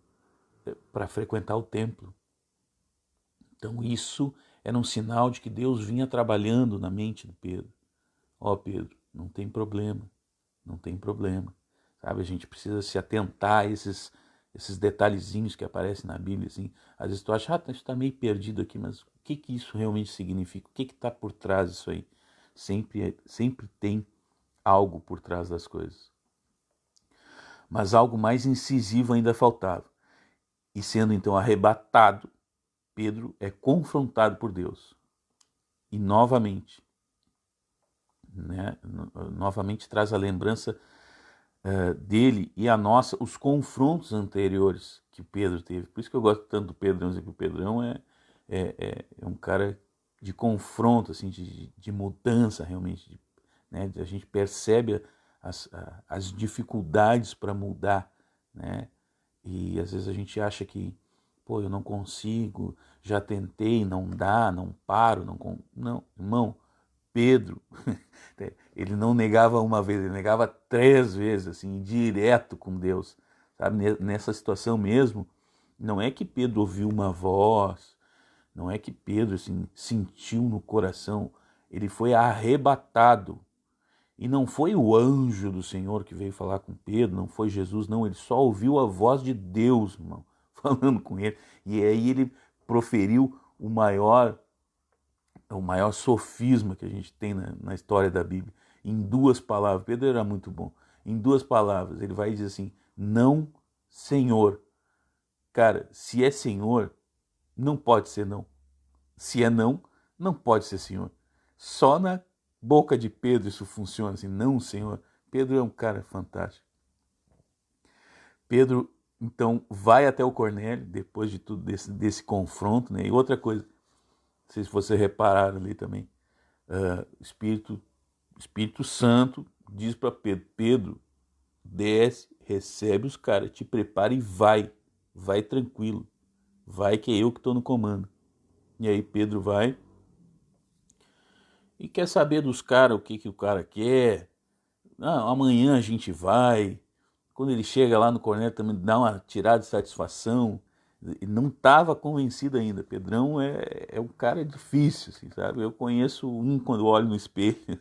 para frequentar o templo. Então isso era um sinal de que Deus vinha trabalhando na mente de Pedro. Pedro, não tem problema, não tem problema. Sabe, a gente precisa se atentar a esses detalhezinhos que aparecem na Bíblia. Assim. Às vezes tu acha, isso está meio perdido aqui, mas o que isso realmente significa? O que está por trás disso aí? Sempre tem algo por trás das coisas. Mas algo mais incisivo ainda faltava. E sendo então arrebatado, Pedro é confrontado por Deus. E novamente, né, novamente traz a lembrança dele e a nossa, os confrontos anteriores que Pedro teve. Por isso que eu gosto tanto do Pedrão, porque o Pedrão é um cara de confronto, assim, de mudança realmente. Né? A gente percebe as dificuldades para mudar, né? E às vezes a gente acha que, eu não consigo, já tentei, não dá, não paro, não, irmão, Pedro, ele não negava uma vez, ele negava 3 vezes, assim, direto com Deus, sabe? Nessa situação mesmo, não é que Pedro ouviu uma voz, não é que Pedro, assim, sentiu no coração, ele foi arrebatado. E não foi o anjo do Senhor que veio falar com Pedro, não foi Jesus, não. Ele só ouviu a voz de Deus, irmão, falando com ele. E aí ele proferiu o maior sofisma que a gente tem na história da Bíblia. Em 2 palavras. Pedro era muito bom. Em 2 palavras, ele vai dizer assim: não, Senhor. Cara, se é Senhor, não pode ser não. Se é não, não pode ser Senhor. Só na boca de Pedro isso funciona assim: não, Senhor. Pedro é um cara fantástico. Pedro, então, vai até o Cornélio, depois de tudo desse confronto, né? E outra coisa, não sei se vocês repararam ali também, Espírito Santo diz para Pedro: Pedro, desce, recebe os caras, te prepara e vai tranquilo, vai que é eu que estou no comando. E aí Pedro vai e quer saber dos caras o que o cara quer. Amanhã a gente vai. Quando ele chega lá no Cornélio também dá uma tirada de satisfação. Não estava convencido ainda. Pedrão é um cara difícil, assim, sabe? Eu conheço um quando olho no espelho.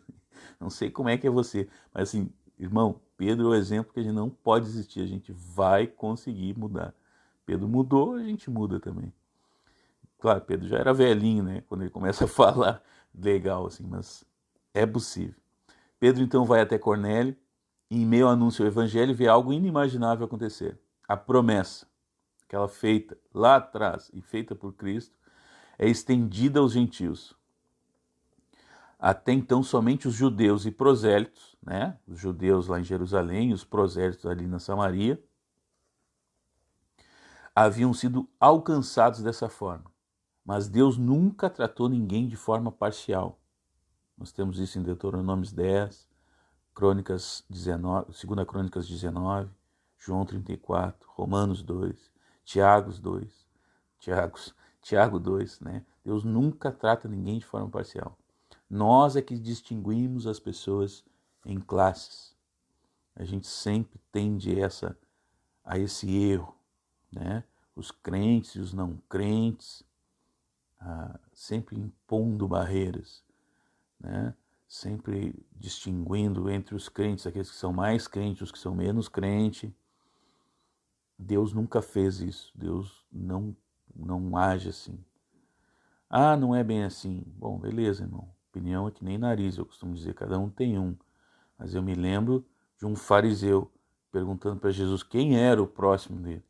Não sei como é que é você, mas assim, irmão, Pedro é o exemplo que a gente não pode desistir. A gente vai conseguir mudar. Pedro mudou, a gente muda também. Claro, Pedro já era velhinho, né? Quando ele começa a falar legal, assim, mas é possível. Pedro então vai até Cornélio e, em meio ao anúncio ao evangelho, vê algo inimaginável acontecer. A promessa, aquela feita lá atrás e feita por Cristo, é estendida aos gentios. Até então, somente os judeus e prosélitos, né? Os judeus lá em Jerusalém, os prosélitos ali na Samaria, haviam sido alcançados dessa forma. Mas Deus nunca tratou ninguém de forma parcial. Nós temos isso em Deuteronômio 10, Crônicas 19, 2 Crônicas 19, João 34, Romanos 2, Tiago 2, Tiago 2, né? Deus nunca trata ninguém de forma parcial. Nós é que distinguimos as pessoas em classes. A gente sempre tende a esse erro, né? Os crentes e os não crentes, sempre impondo barreiras, né? Sempre distinguindo entre os crentes, aqueles que são mais crentes, os que são menos crentes. Deus nunca fez isso. Deus não age assim. Não é bem assim. Bom, beleza, irmão. Opinião é que nem nariz, eu costumo dizer, cada um tem um. Mas eu me lembro de um fariseu perguntando para Jesus quem era o próximo dele.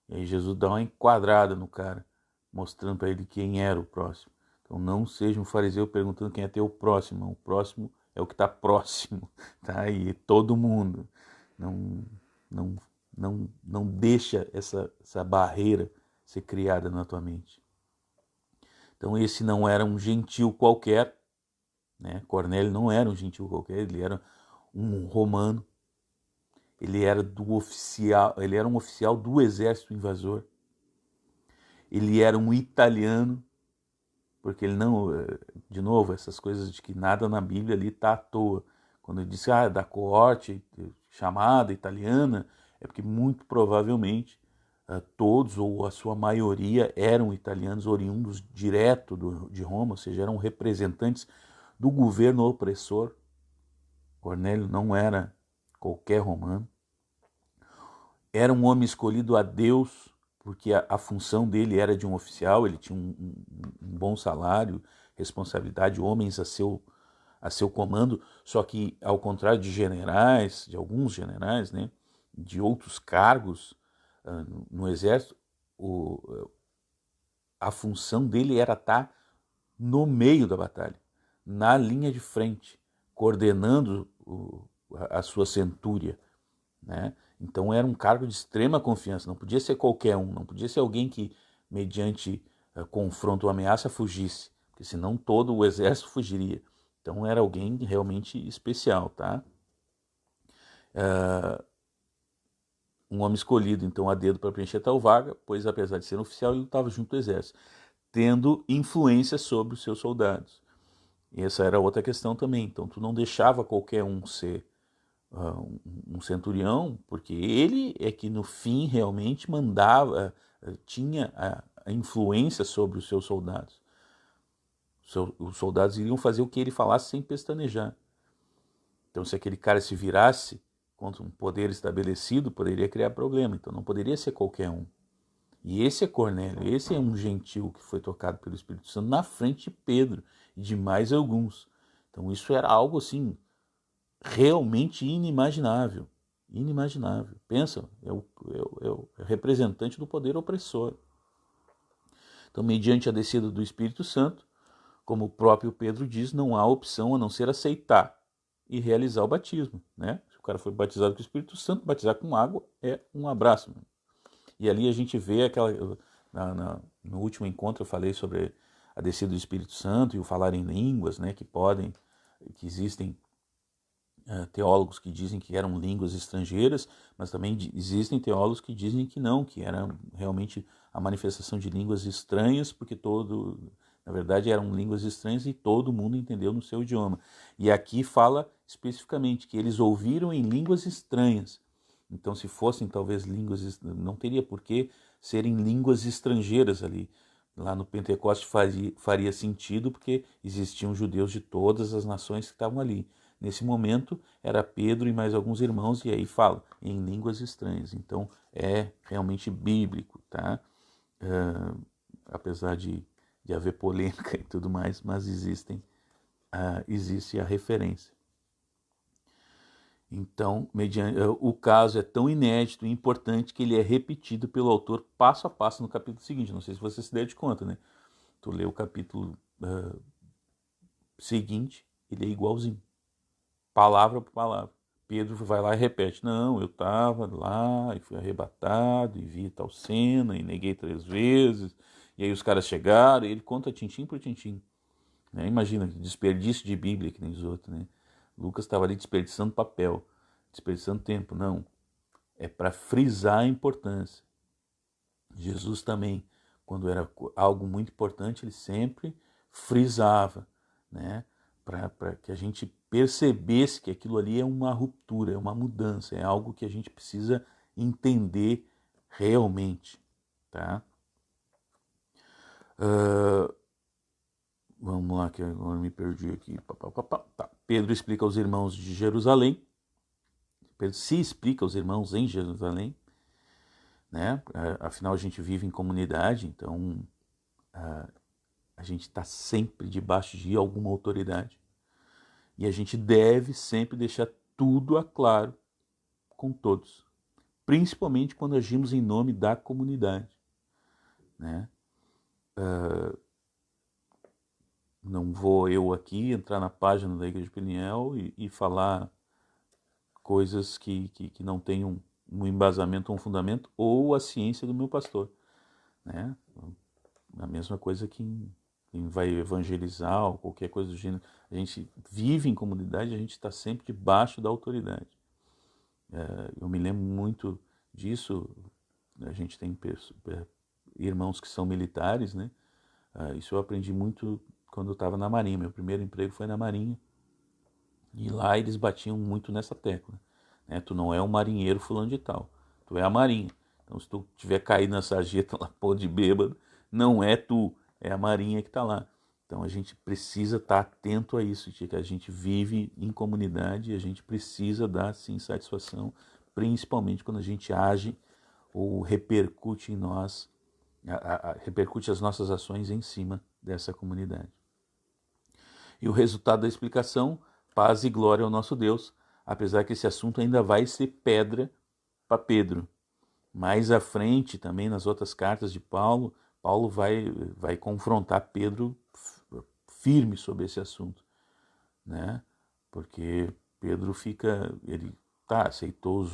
E aí Jesus dá uma enquadrada no cara, mostrando para ele quem era o próximo. Então não seja um fariseu perguntando quem é teu próximo. O próximo é o que está próximo, tá? E todo mundo. Não, não, não deixa essa barreira ser criada na tua mente. Então esse não era um gentil qualquer, né? Cornélio não era um gentil qualquer, ele era um romano. Ele era um oficial do exército invasor. Ele era um italiano, porque ele não, de novo, essas coisas de que nada na Bíblia ali está à toa. Quando ele disse da coorte chamada italiana, é porque muito provavelmente todos ou a sua maioria eram italianos oriundos direto de Roma, ou seja, eram representantes do governo opressor. Cornélio não era qualquer romano. Era um homem escolhido a Deus, porque a função dele era de um oficial, ele tinha um bom salário, responsabilidade, homens a seu comando, só que ao contrário de generais, de alguns generais, né, de outros cargos no exército, a função dele era estar no meio da batalha, na linha de frente, coordenando a sua centúria, né? Então era um cargo de extrema confiança, não podia ser qualquer um, não podia ser alguém que, mediante confronto ou ameaça, fugisse, porque senão todo o exército fugiria. Então era alguém realmente especial, tá? Um homem escolhido, então, a dedo para preencher tal vaga, pois apesar de ser um oficial, ele estava junto ao exército, tendo influência sobre os seus soldados. E essa era outra questão também. Então tu não deixava qualquer um ser um centurião, porque ele é que no fim realmente mandava, tinha a influência sobre os seus soldados. Os soldados iriam fazer o que ele falasse sem pestanejar. Então, se aquele cara se virasse contra um poder estabelecido, poderia criar problema. Então, não poderia ser qualquer um. E esse é Cornélio, esse é um gentil que foi tocado pelo Espírito Santo na frente de Pedro e de mais alguns. Então, isso era algo assim, realmente inimaginável. Inimaginável. Pensa, é o representante do poder opressor. Então, mediante a descida do Espírito Santo, como o próprio Pedro diz, não há opção a não ser aceitar e realizar o batismo. Né? Se o cara foi batizado com o Espírito Santo, batizar com água é um abraço. E ali a gente vê aquela... no último encontro eu falei sobre a descida do Espírito Santo e o falar em línguas, né, que existem teólogos que dizem que eram línguas estrangeiras, mas também existem teólogos que dizem que não, que era realmente a manifestação de línguas estranhas, porque na verdade eram línguas estranhas e todo mundo entendeu no seu idioma. E aqui fala especificamente que eles ouviram em línguas estranhas. Então, se fossem talvez línguas, não teria por que serem línguas estrangeiras ali. Lá no Pentecoste faria sentido, porque existiam judeus de todas as nações que estavam ali. Nesse momento, era Pedro e mais alguns irmãos, e aí fala em línguas estranhas. Então, é realmente bíblico, tá? Apesar de haver polêmica e tudo mais, mas existe a referência. Então, o caso é tão inédito e importante que ele é repetido pelo autor passo a passo no capítulo seguinte. Não sei se você se der de conta, né? Tu lê o capítulo seguinte, ele é igualzinho, palavra por palavra. Pedro vai lá e repete: não, eu estava lá e fui arrebatado e vi tal cena e neguei 3 vezes. E aí os caras chegaram e ele conta tintim por tintim. Né? Imagina, desperdício de Bíblia que nem os outros, né? Lucas estava ali desperdiçando papel, desperdiçando tempo. Não, é para frisar a importância. Jesus também, quando era algo muito importante, ele sempre frisava, né? Para que a gente percebesse que aquilo ali é uma ruptura, é uma mudança, é algo que a gente precisa entender realmente, tá? Vamos lá, que agora me perdi aqui. Tá. Pedro explica aos irmãos de Jerusalém. Pedro se explica aos irmãos em Jerusalém, né? Afinal, a gente vive em comunidade, então a gente está sempre debaixo de alguma autoridade. E a gente deve sempre deixar tudo a claro com todos, principalmente quando agimos em nome da comunidade, né? Não vou eu aqui entrar na página da Igreja de Peniel e falar coisas que não tenham um embasamento, um fundamento, ou a ciência do meu pastor, né? A mesma coisa que quem vai evangelizar ou qualquer coisa do gênero. A gente vive em comunidade, a gente está sempre debaixo da autoridade. Eu me lembro muito disso. A gente tem irmãos que são militares, né? Isso eu aprendi muito quando eu estava na Marinha. Meu primeiro emprego foi na Marinha. E lá eles batiam muito nessa tecla, né? Tu não é um marinheiro fulano de tal, tu é a Marinha. Então, se tu tiver caído na sarjeta lá, pô, de bêbado, não é tu, é a Marinha que está lá. Então a gente precisa estar atento a isso, que a gente vive em comunidade e a gente precisa dar, sim, satisfação, principalmente quando a gente age ou repercute em nós, repercute as nossas ações em cima dessa comunidade. E o resultado da explicação: paz e glória ao nosso Deus, apesar que esse assunto ainda vai ser pedra para Pedro. Mais à frente, também nas outras cartas de Paulo, Paulo vai confrontar Pedro firme sobre esse assunto, né? Porque Pedro ele aceitou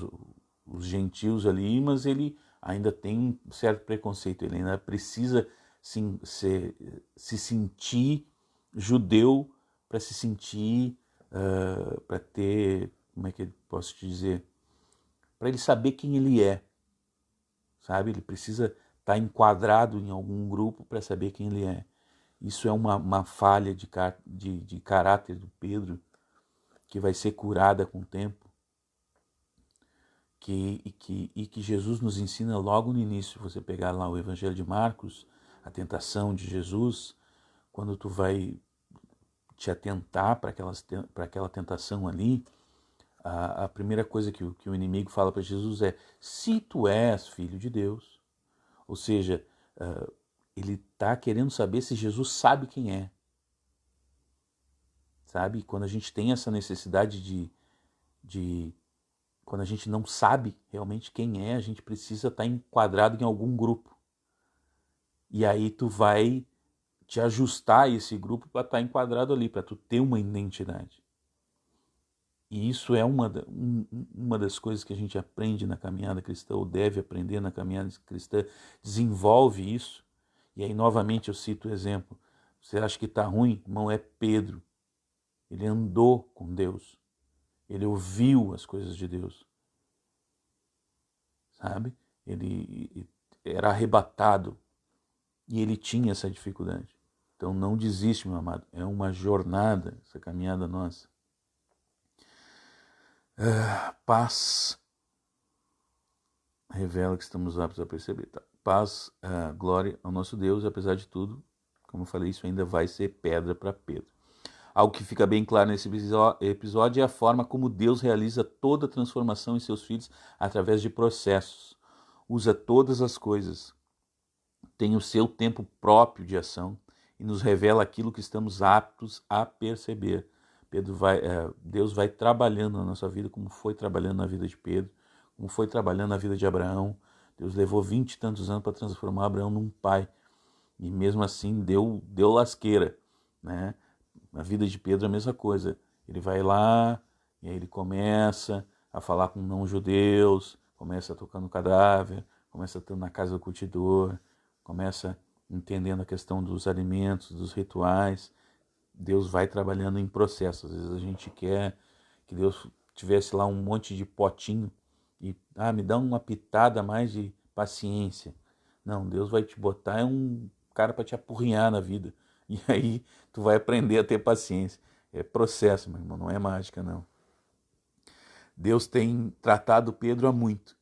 os gentios ali, mas ele ainda tem um certo preconceito, ele ainda precisa se sentir judeu para se sentir, para ter, como é que eu posso te dizer, para ele saber quem ele é, sabe? Ele precisa estar enquadrado em algum grupo para saber quem ele é. Isso é uma falha de caráter do Pedro que vai ser curada com o tempo, e que Jesus nos ensina logo no início. Você pegar lá o Evangelho de Marcos, a tentação de Jesus, quando tu vai te atentar para aquela tentação ali, a primeira coisa que o inimigo fala para Jesus é: se tu és filho de Deus. Ou seja, ele está querendo saber se Jesus sabe quem é. Sabe? Quando a gente tem essa necessidade quando a gente não sabe realmente quem é, a gente precisa estar enquadrado em algum grupo. E aí tu vai te ajustar a esse grupo para estar enquadrado ali, para tu ter uma identidade. E isso é uma das coisas que a gente aprende na caminhada cristã, ou deve aprender na caminhada cristã, desenvolve isso. E aí, novamente, eu cito o exemplo. Você acha que está ruim? Irmão, é Pedro. Ele andou com Deus. Ele ouviu as coisas de Deus. Sabe? Ele era arrebatado. E ele tinha essa dificuldade. Então não desiste, meu amado. É uma jornada, essa caminhada nossa. Paz revela que estamos aptos a perceber. Tá? Paz, glória ao nosso Deus, apesar de tudo, como eu falei, isso ainda vai ser pedra para Pedro. Algo que fica bem claro nesse episódio é a forma como Deus realiza toda a transformação em seus filhos através de processos. Usa todas as coisas, tem o seu tempo próprio de ação e nos revela aquilo que estamos aptos a perceber. Deus vai trabalhando na nossa vida, como foi trabalhando na vida de Pedro, como foi trabalhando na vida de Abraão. Deus levou 20 e tantos anos para transformar Abraão num pai. E mesmo assim deu lasqueira, né? Na vida de Pedro é a mesma coisa. Ele vai lá e aí ele começa a falar com não-judeus, começa a tocar no cadáver, começa a estar na casa do curtidor, começa entendendo a questão dos alimentos, dos rituais. Deus vai trabalhando em processos. Às vezes a gente quer que Deus tivesse lá um monte de potinho e me dá uma pitada a mais de paciência. Não, Deus vai te botar um cara para te apurrinhar na vida. E aí tu vai aprender a ter paciência. É processo, meu irmão, não é mágica, não. Deus tem tratado Pedro há muito,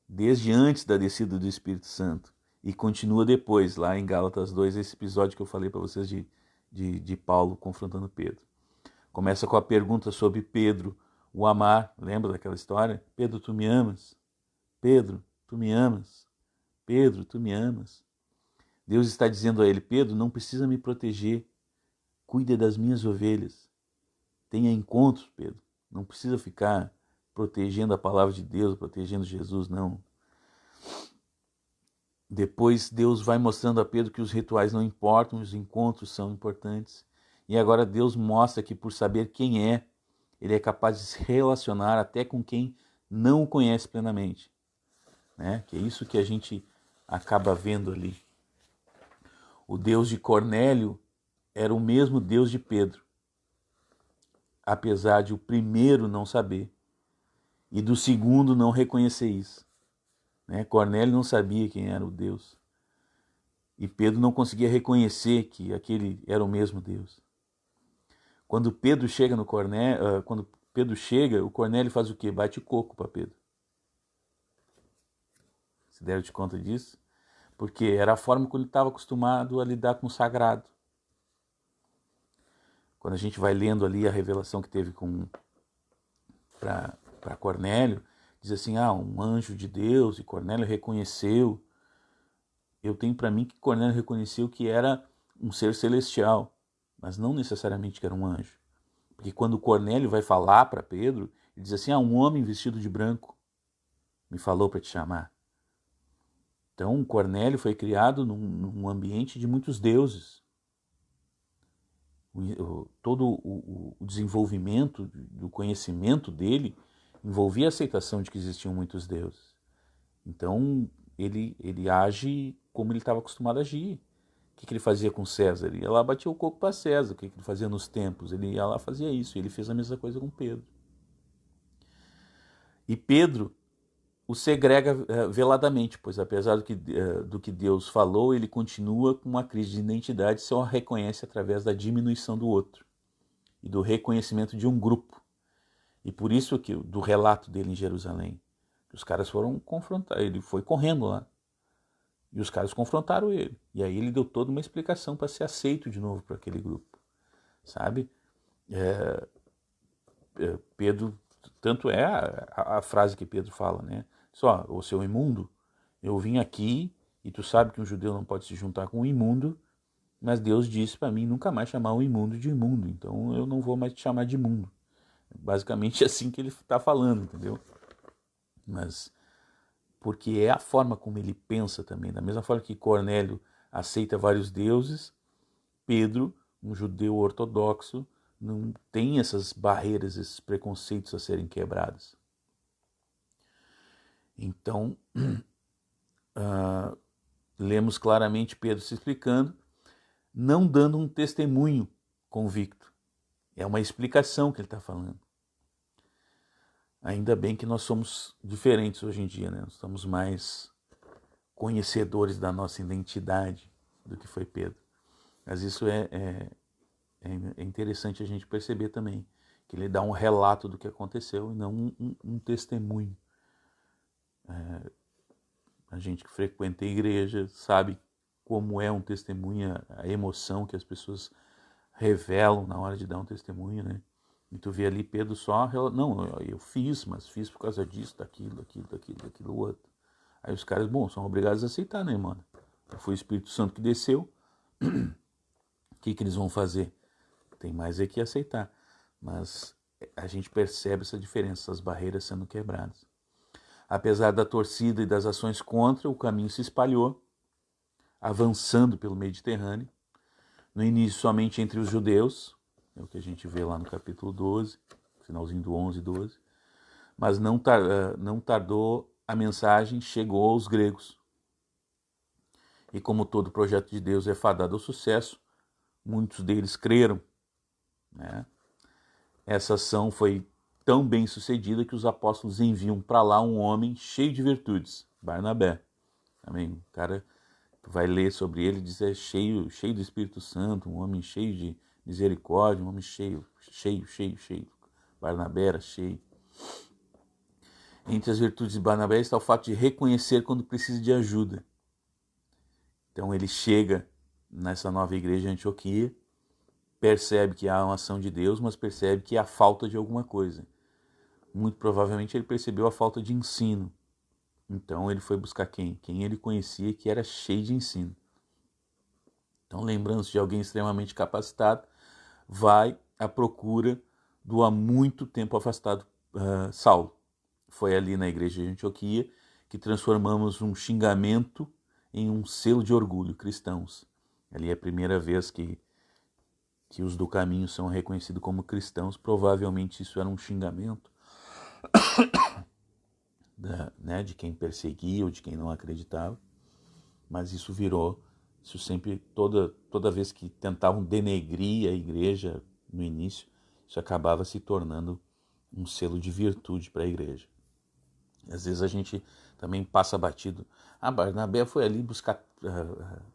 desde antes da descida do Espírito Santo. E continua depois, lá em Gálatas 2, esse episódio que eu falei para vocês de Paulo confrontando Pedro. Começa com a pergunta sobre Pedro, o amar. Lembra daquela história? Pedro, tu me amas? Pedro, tu me amas? Pedro, tu me amas? Deus está dizendo a ele: Pedro, não precisa me proteger. Cuide das minhas ovelhas. Tenha encontros, Pedro. Não precisa ficar protegendo a palavra de Deus, protegendo Jesus, não. Depois Deus vai mostrando a Pedro que os rituais não importam, os encontros são importantes. E agora Deus mostra que por saber quem é, ele é capaz de se relacionar até com quem não o conhece plenamente. Né? Que é isso que a gente acaba vendo ali. O Deus de Cornélio era o mesmo Deus de Pedro, apesar de o primeiro não saber e do segundo não reconhecer isso. Né? Cornélio não sabia quem era o Deus e Pedro não conseguia reconhecer que aquele era o mesmo Deus. Quando Pedro chega no Cornélio, o Cornélio faz o quê? Bate coco para Pedro. Se deram de conta disso? Porque era a forma como ele estava acostumado a lidar com o sagrado. Quando a gente vai lendo ali a revelação que teve para Cornélio, diz assim, um anjo de Deus, e Cornélio reconheceu. Eu tenho para mim que Cornélio reconheceu que era um ser celestial, mas não necessariamente que era um anjo. Porque quando Cornélio vai falar para Pedro, ele diz assim, um homem vestido de branco me falou para te chamar. Então, Cornélio foi criado num ambiente de muitos deuses. Todo o desenvolvimento do conhecimento dele envolvia a aceitação de que existiam muitos deuses. Então, ele age como ele estava acostumado a agir. O que ele fazia com César? Ele ia lá, batia o coco para César. O que ele fazia nos templos? Ele ia lá, fazia isso. Ele fez a mesma coisa com Pedro. E Pedro o segrega veladamente, pois apesar do que Deus falou, ele continua com uma crise de identidade, só a reconhece através da diminuição do outro e do reconhecimento de um grupo. E por isso que do relato dele em Jerusalém, os caras foram confrontar, ele foi correndo lá. E os caras confrontaram ele. E aí ele deu toda uma explicação para ser aceito de novo por aquele grupo. Sabe? Pedro Tanto é a frase que Pedro fala, né? Só, ô seu imundo, eu vim aqui e tu sabe que um judeu não pode se juntar com um imundo, mas Deus disse para mim nunca mais chamar o imundo de imundo, então eu não vou mais te chamar de imundo. Basicamente é assim que ele está falando, entendeu? Mas porque é a forma como ele pensa também. Da mesma forma que Cornélio aceita vários deuses, Pedro, um judeu ortodoxo, não tem essas barreiras, esses preconceitos a serem quebrados. Então, lemos claramente Pedro se explicando, não dando um testemunho convicto. É uma explicação que ele está falando. Ainda bem que nós somos diferentes hoje em dia, né? Nós estamos mais conhecedores da nossa identidade do que foi Pedro. Mas isso é interessante a gente perceber também, que ele dá um relato do que aconteceu e não um testemunho. A gente que frequenta a igreja sabe como é um testemunho, a emoção que as pessoas revelam na hora de dar um testemunho, né? E tu vê ali Pedro só, não, eu fiz, mas fiz por causa disso, daquilo, outro. Aí os caras, bom, são obrigados a aceitar, né, mano? Foi o Espírito Santo que desceu, o que eles vão fazer? Tem mais é que aceitar. Mas a gente percebe essa diferença, essas barreiras sendo quebradas. Apesar da torcida e das ações contra, o caminho se espalhou, avançando pelo Mediterrâneo. No início, somente entre os judeus, é o que a gente vê lá no capítulo 12, finalzinho do 11 e 12. Mas não tardou, a mensagem chegou aos gregos. E como todo projeto de Deus é fadado ao sucesso, muitos deles creram, né? Essa ação foi tão bem sucedida que os apóstolos enviam para lá um homem cheio de virtudes, Barnabé. Amém? O cara, tu vai ler sobre ele, diz é cheio do Espírito Santo, um homem cheio de misericórdia, um homem cheio. Barnabé era cheio. Entre as virtudes de Barnabé está o fato de reconhecer quando precisa de ajuda. Então ele chega nessa nova igreja de Antioquia, percebe que há uma ação de Deus, mas percebe que há falta de alguma coisa. Muito provavelmente ele percebeu a falta de ensino. Então ele foi buscar quem? Quem ele conhecia que era cheio de ensino. Então, lembrando-se de alguém extremamente capacitado, vai à procura do há muito tempo afastado Saulo. Foi ali na igreja de Antioquia que transformamos um xingamento em um selo de orgulho, cristãos. Ali é a primeira vez que os do caminho são reconhecidos como cristãos. Provavelmente isso era um xingamento de quem perseguia ou de quem não acreditava. Mas isso sempre, toda vez que tentavam denegrir a igreja no início, isso acabava se tornando um selo de virtude para a igreja. Às vezes a gente também passa batido. Barnabé foi ali buscar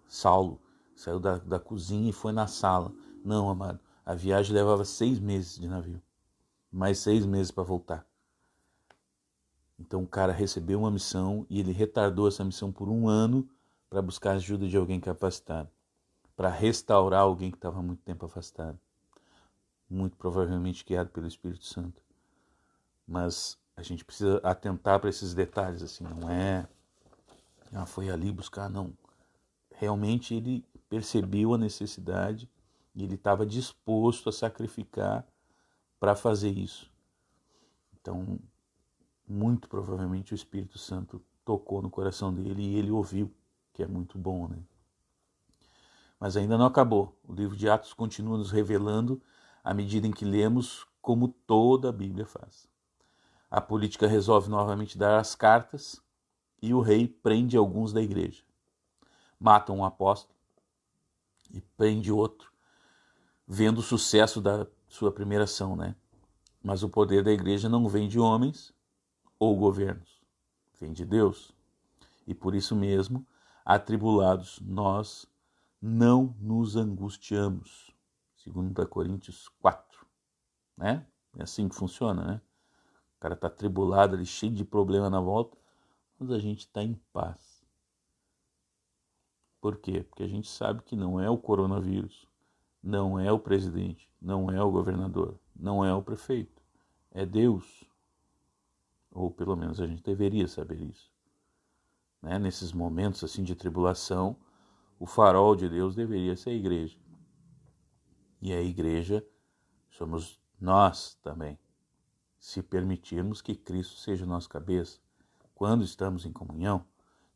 Saulo, saiu da cozinha e foi na sala. Não, amado, a viagem levava 6 meses de navio, mais 6 meses para voltar. Então o cara recebeu uma missão e ele retardou essa missão por 1 ano para buscar a ajuda de alguém capacitado, para restaurar alguém que estava há muito tempo afastado, muito provavelmente guiado pelo Espírito Santo. Mas a gente precisa atentar para esses detalhes, assim, não é foi ali buscar, não. Realmente ele percebeu a necessidade e ele estava disposto a sacrificar para fazer isso. Então, muito provavelmente o Espírito Santo tocou no coração dele e ele ouviu, que é muito bom, né? Mas ainda não acabou. O livro de Atos continua nos revelando, à medida em que lemos, como toda a Bíblia faz. A política resolve novamente dar as cartas e o rei prende alguns da igreja. Mata um apóstolo e prende outro, vendo o sucesso da sua primeira ação, né? Mas o poder da igreja não vem de homens ou governos, vem de Deus. E por isso mesmo, atribulados, nós não nos angustiamos. 2 Coríntios 4, né? É assim que funciona, né? O cara está atribulado, ali, cheio de problema na volta, mas a gente está em paz. Por quê? Porque a gente sabe que não é o coronavírus, não é o presidente, não é o governador, não é o prefeito, é Deus. ou pelo menos a gente deveria saber isso. Né? Nesses momentos assim de tribulação, o farol de Deus deveria ser a igreja. E a igreja somos nós também, se permitirmos que Cristo seja nossa cabeça. Quando estamos em comunhão,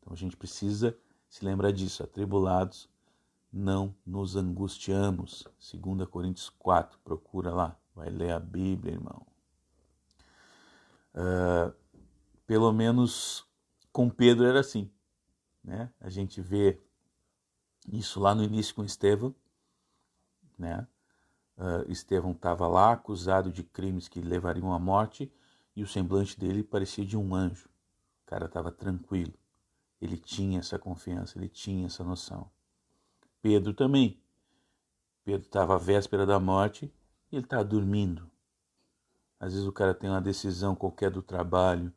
então a gente precisa se lembrar disso. Atribulados, não nos angustiamos. 2 Coríntios 4, procura lá, vai ler a Bíblia, irmão. Pelo menos com Pedro era assim, né? A gente vê isso lá no início com Estevão, né? Estevão estava lá acusado de crimes que levariam à morte e o semblante dele parecia de um anjo. O cara estava tranquilo, ele tinha essa confiança, ele tinha essa noção. Pedro também. Pedro estava à véspera da morte e ele estava dormindo. Às vezes o cara tem uma decisão qualquer do trabalho,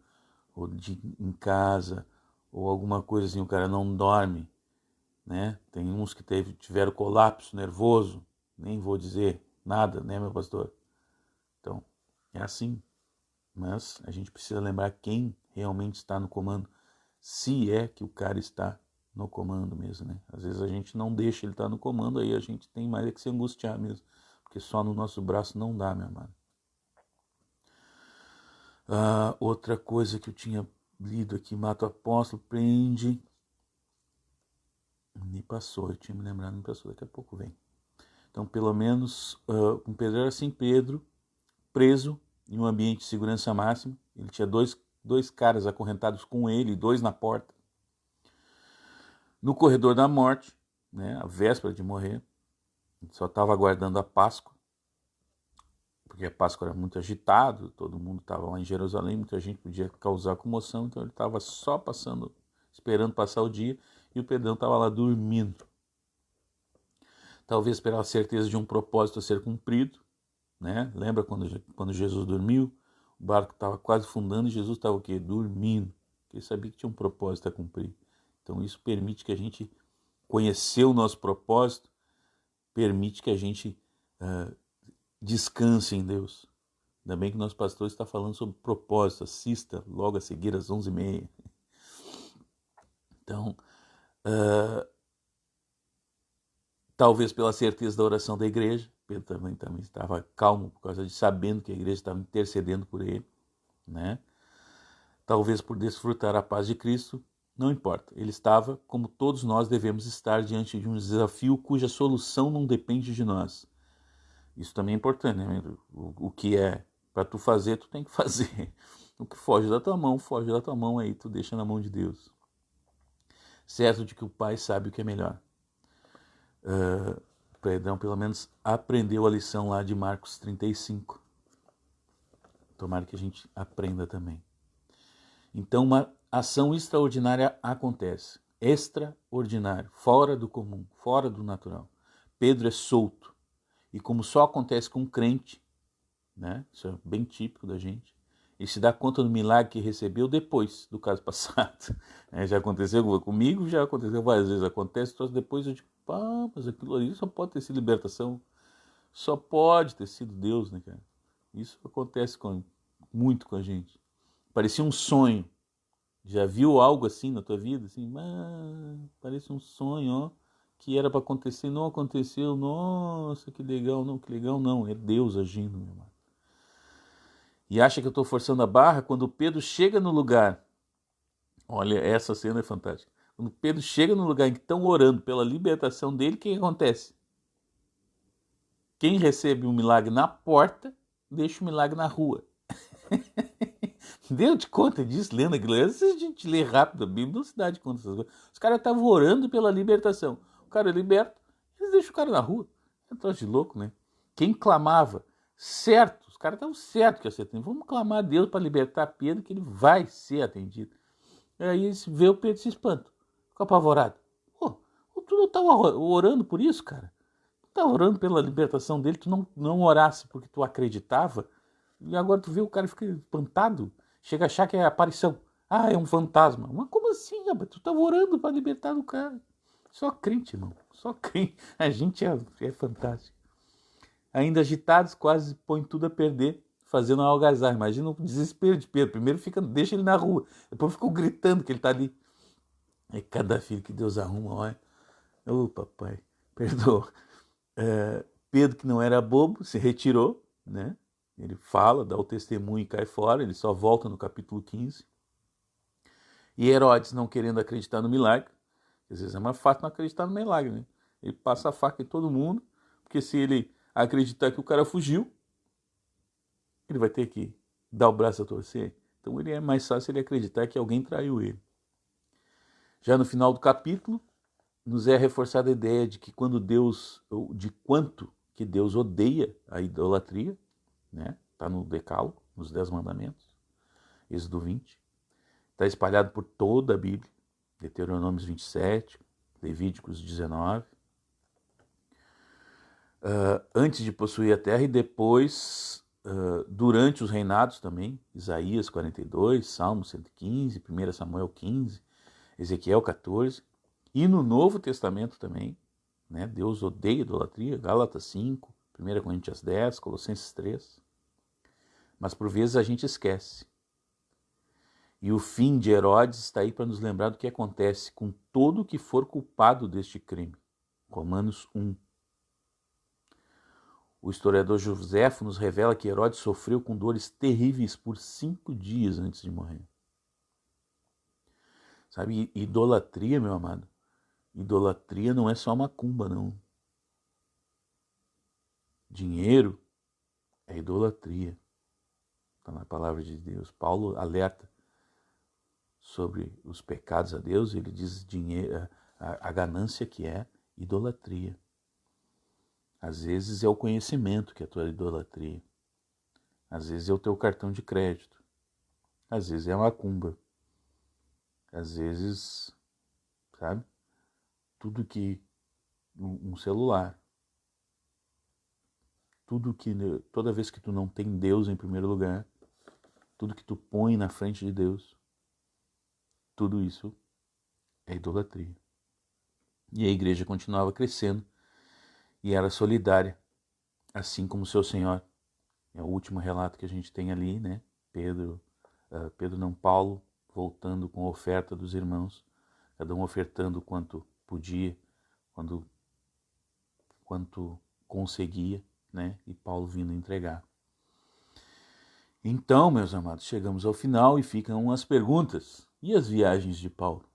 ou em casa, ou alguma coisa assim, o cara não dorme, né? Tem uns que tiveram colapso nervoso, nem vou dizer nada, né, meu pastor? Então, é assim. Mas a gente precisa lembrar quem realmente está no comando, se é que o cara está no comando mesmo, né? Às vezes a gente não deixa ele estar no comando, aí a gente tem mais é que se angustiar mesmo, porque só no nosso braço não dá, meu amado. Outra coisa que eu tinha lido aqui, mata o apóstolo, prende. Me passou, eu tinha me lembrado, me passou, daqui a pouco vem. Então, pelo menos, com Pedro era assim, Pedro, preso em um ambiente de segurança máxima, ele tinha dois caras acorrentados com ele, 2 na porta. No corredor da morte, né, a véspera de morrer, só estava aguardando a Páscoa, porque a Páscoa era muito agitado, todo mundo estava lá em Jerusalém, muita gente podia causar comoção, então ele estava só passando, esperando passar o dia, e o Pedrão estava lá dormindo. Talvez pela certeza de um propósito a ser cumprido, né? Lembra quando Jesus dormiu? O barco estava quase afundando e Jesus estava o quê? Dormindo, porque ele sabia que tinha um propósito a cumprir. Então isso permite que a gente conhecer o nosso propósito, permite que a gente descanse em Deus. Ainda bem que o nosso pastor está falando sobre propósito. Assista logo a seguir às 11h30. Então, talvez pela certeza da oração da igreja, Pedro também estava calmo por causa de sabendo que a igreja estava intercedendo por ele, né? Talvez por desfrutar a paz de Cristo, não importa. Ele estava, como todos nós devemos estar, diante de um desafio cuja solução não depende de nós. Isso também é importante, né? O que é para tu fazer, tu tem que fazer. O que foge da tua mão, aí tu deixa na mão de Deus. Certo de que o Pai sabe o que é melhor. Pedrão pelo menos aprendeu a lição lá de Marcos 35. Tomara que a gente aprenda também. Então uma ação extraordinária acontece. Extraordinário, fora do comum, fora do natural. Pedro é solto. E como só acontece com um crente, né? Isso é bem típico da gente, ele se dá conta do milagre que recebeu depois do caso passado. Já aconteceu comigo, já aconteceu várias vezes. Acontece, só depois eu digo, pá, mas aquilo ali só pode ter sido libertação. Só pode ter sido Deus, né, cara? Isso acontece muito com a gente. Parecia um sonho. Já viu algo assim na tua vida? Assim, parece um sonho, ó, que era para acontecer, não aconteceu. Nossa, que legal, não, que legal, não. É Deus agindo, meu irmão. E acha que eu estou forçando a barra? Quando Pedro chega no lugar, olha, essa cena é fantástica. Quando Pedro chega no lugar em que estão orando pela libertação dele, o que acontece? Quem recebe um milagre na porta, deixa o milagre na rua. Deu de conta disso, lendo aquilo. Se a gente lê rápido a Bíblia, não se dá de conta dessas coisas. Os caras estavam orando pela libertação. O cara é liberto, eles deixam o cara na rua. É um troço de louco, né? Quem clamava, certo, os caras estavam certos que ia ser atendido. Vamos clamar a Deus para libertar Pedro, que ele vai ser atendido. E aí eles vê o Pedro se espanta, fica apavorado. Pô, tu não estava orando por isso, cara? Tu estava orando pela libertação dele, tu não orasse porque tu acreditava, e agora tu vê o cara fica espantado, chega a achar que é aparição. Ah, é um fantasma. Mas como assim, rapaz? Tu estava orando para libertar o cara. Só crente, irmão. Só crente. A gente é fantástico. Ainda agitados, quase põe tudo a perder. fazendo uma algazarra. Imagina o desespero de Pedro. Primeiro deixa ele na rua, depois ficou gritando que ele está ali. É cada filho que Deus arruma, olha. Ô papai, perdoa. Pedro, que não era bobo, se retirou, né? Ele fala, dá o testemunho e cai fora, ele só volta no capítulo 15. E Herodes, não querendo acreditar no milagre, às vezes é mais fácil não acreditar no milagre, né? Ele passa a faca em todo mundo, porque se ele acreditar que o cara fugiu, ele vai ter que dar o braço a torcer. Então ele é mais fácil ele acreditar que alguém traiu ele. Já no final do capítulo, nos é reforçada a ideia de que de quanto que Deus odeia a idolatria, né? Está no Decálogo, nos 10 mandamentos, Êxodo 20. Está espalhado por toda a Bíblia, Deuteronômios 27, Levíticos 19. Antes de possuir a terra e depois, durante os reinados também, Isaías 42, Salmo 115, 1 Samuel 15, Ezequiel 14. E no Novo Testamento também, né? Deus odeia a idolatria, Gálatas 5, 1 Coríntios 10, Colossenses 3. Mas por vezes a gente esquece. E o fim de Herodes está aí para nos lembrar do que acontece com todo o que for culpado deste crime. Romanos 1. O historiador Joséfo nos revela que Herodes sofreu com dores terríveis por 5 dias antes de morrer. Sabe, idolatria, meu amado, idolatria não é só macumba, não. Dinheiro é idolatria. Está na palavra de Deus. Paulo alerta sobre os pecados a Deus, ele diz a ganância que é idolatria. Às vezes é o conhecimento que é a tua idolatria. Às vezes é o teu cartão de crédito. Às vezes é a macumba. Às vezes, sabe? Tudo que... um celular. Toda vez que tu não tem Deus em primeiro lugar, tudo que tu põe na frente de Deus, tudo isso é idolatria. E a igreja continuava crescendo e era solidária, assim como seu Senhor. É o último relato que a gente tem ali, né? Paulo, voltando com a oferta dos irmãos, cada um ofertando quanto podia, quanto conseguia, né? E Paulo vindo entregar. Então, meus amados, chegamos ao final e ficam as perguntas. E as viagens de Paulo?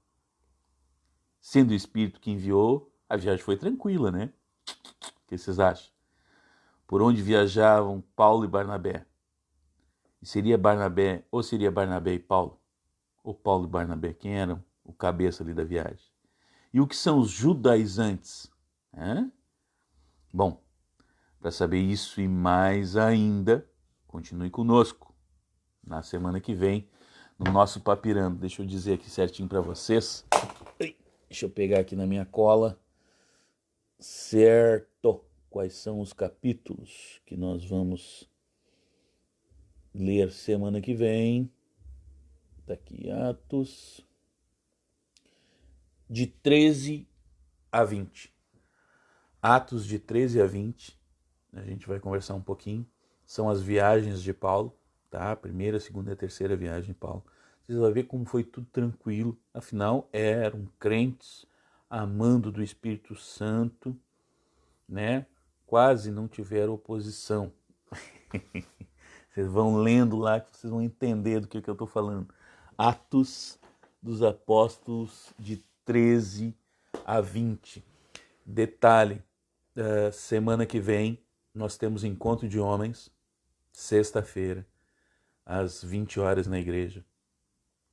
Sendo o Espírito que enviou, a viagem foi tranquila, né? O que vocês acham? Por onde viajavam Paulo e Barnabé? E seria Barnabé e Paulo? Ou Paulo e Barnabé? Quem eram o cabeça ali da viagem? E o que são os judaizantes? Bom, para saber isso e mais ainda, continue conosco na semana que vem, no nosso Papirando. Deixa eu dizer aqui certinho para vocês. Deixa eu pegar aqui na minha cola. Certo. Quais são os capítulos que nós vamos ler semana que vem? Tá aqui, Atos. De 13 a 20. Atos de 13 a 20. A gente vai conversar um pouquinho. São as viagens de Paulo, tá? A primeira, a segunda e a terceira viagem de Paulo. Vocês vão ver como foi tudo tranquilo. Afinal, eram crentes, amando do Espírito Santo, né? Quase não tiveram oposição. Vocês vão lendo lá que vocês vão entender do que eu estou falando. Atos dos Apóstolos de 13 a 20. Detalhe, semana que vem nós temos encontro de homens, sexta-feira, às 20 horas na igreja.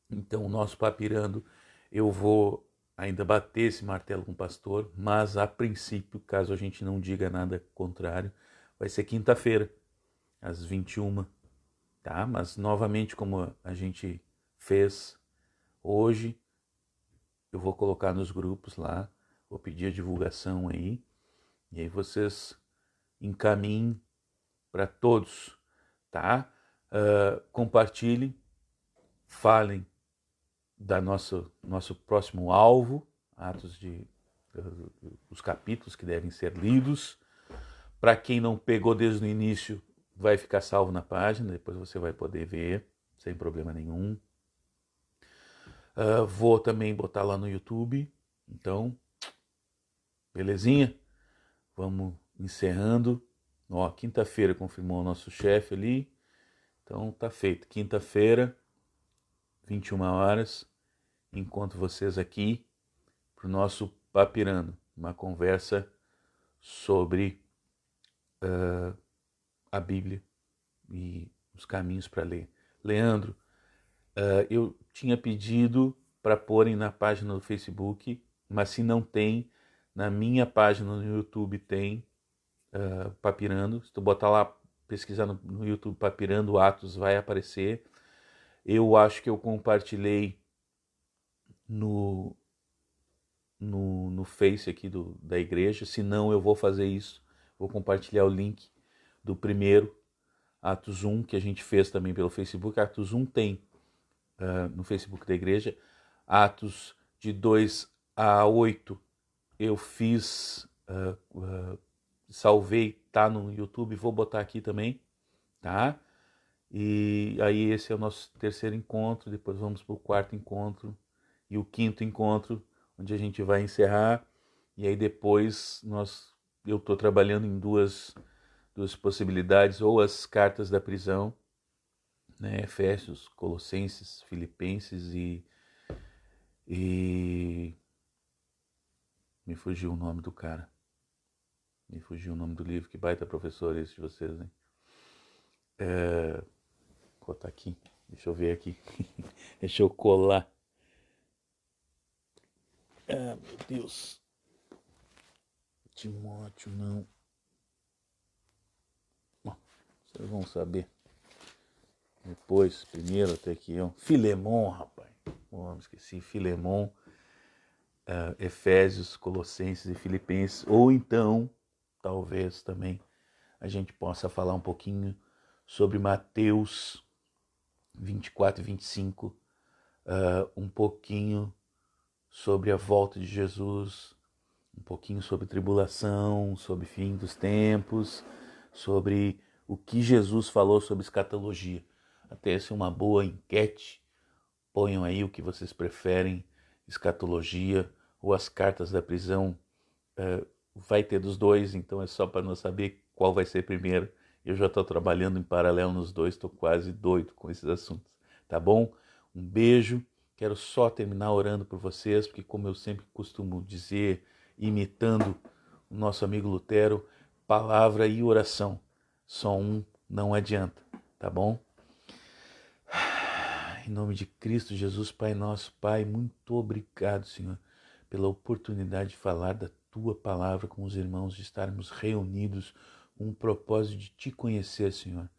Então, o nosso Papirando, eu vou ainda bater esse martelo com o pastor, mas a princípio, caso a gente não diga nada contrário, vai ser quinta-feira, às 21, tá? Mas novamente, como a gente fez hoje, eu vou colocar nos grupos lá, vou pedir a divulgação aí, e aí vocês encaminhem para todos, tá? Compartilhem, falem da nosso próximo alvo, os capítulos que devem ser lidos. Para quem não pegou desde o início, vai ficar salvo na página, depois você vai poder ver, sem problema nenhum. Vou também botar lá no YouTube, então, belezinha? Vamos encerrando. Ó, quinta-feira confirmou o nosso chefe ali, então tá feito. Quinta-feira, 21 horas, encontro vocês aqui para o nosso Papirando, uma conversa sobre a Bíblia e os caminhos para ler. Leandro, eu tinha pedido para porem na página do Facebook, mas se não tem, na minha página no YouTube tem Papirando. Se tu botar lá, pesquisar no YouTube Papirando Atos, vai aparecer. Eu acho que eu compartilhei no Face aqui da igreja, se não eu vou fazer isso, vou compartilhar o link do primeiro Atos 1, que a gente fez também pelo Facebook. Atos 1 tem no Facebook da igreja. Atos de 2 a 8 eu fiz, salvei, tá no YouTube, vou botar aqui também, tá? E aí esse é o nosso terceiro encontro, depois vamos para o quarto encontro e o quinto encontro, onde a gente vai encerrar, e aí depois eu estou trabalhando em duas possibilidades, ou as cartas da prisão, né, Efésios, Colossenses, Filipenses e me fugiu o nome do cara, me fugiu o nome do livro, que baita professor esse de vocês, hein? Vou botar aqui, deixa eu ver aqui, deixa eu colar. Meu Deus, Timóteo não. Bom, vocês vão saber depois, primeiro até que eu. Filemon, rapaz. Oh, esqueci, Filemon, Efésios, Colossenses e Filipenses. Ou então, talvez também, a gente possa falar um pouquinho sobre Mateus 24 e 25, um pouquinho sobre a volta de Jesus, um pouquinho sobre tribulação, sobre fim dos tempos, sobre o que Jesus falou sobre escatologia. Até essa é uma boa enquete. Ponham aí o que vocês preferem, escatologia ou as cartas da prisão. Vai ter dos dois, então é só para não saber qual vai ser primeiro. Eu já estou trabalhando em paralelo nos dois, estou quase doido com esses assuntos. Tá bom? Um beijo. Quero só terminar orando por vocês, porque como eu sempre costumo dizer, imitando o nosso amigo Lutero, palavra e oração. Só um não adianta, tá bom? Em nome de Cristo Jesus, Pai nosso, Pai, muito obrigado, Senhor, pela oportunidade de falar da Tua palavra com os irmãos, de estarmos reunidos com o propósito de Te conhecer, Senhor.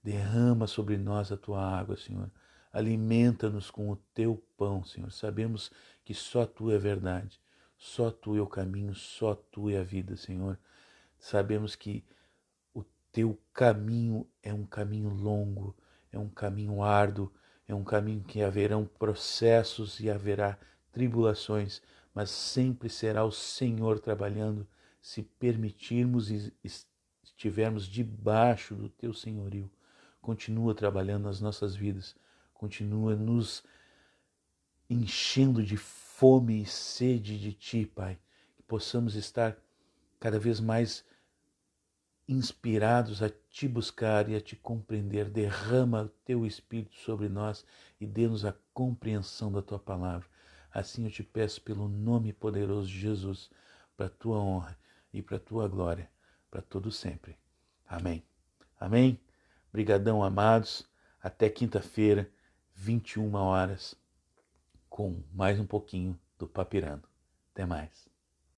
Derrama sobre nós a Tua água, Senhor. Alimenta-nos com o Teu pão, Senhor. Sabemos que só Tu é verdade, só Tu é o caminho, só Tu é a vida, Senhor. Sabemos que o Teu caminho é um caminho longo, é um caminho árduo, é um caminho que haverão processos e haverá tribulações, mas sempre será o Senhor trabalhando, se permitirmos e estivermos debaixo do Teu senhorio. Continua trabalhando nas nossas vidas, continua nos enchendo de fome e sede de Ti, Pai, que possamos estar cada vez mais inspirados a Te buscar e a Te compreender. Derrama o Teu Espírito sobre nós e dê-nos a compreensão da Tua palavra. Assim eu te peço pelo nome poderoso de Jesus, para a Tua honra e para a Tua glória, para todo sempre. Amém. Amém? Brigadão, amados. Até quinta-feira, 21 horas, com mais um pouquinho do Papirando. Até mais.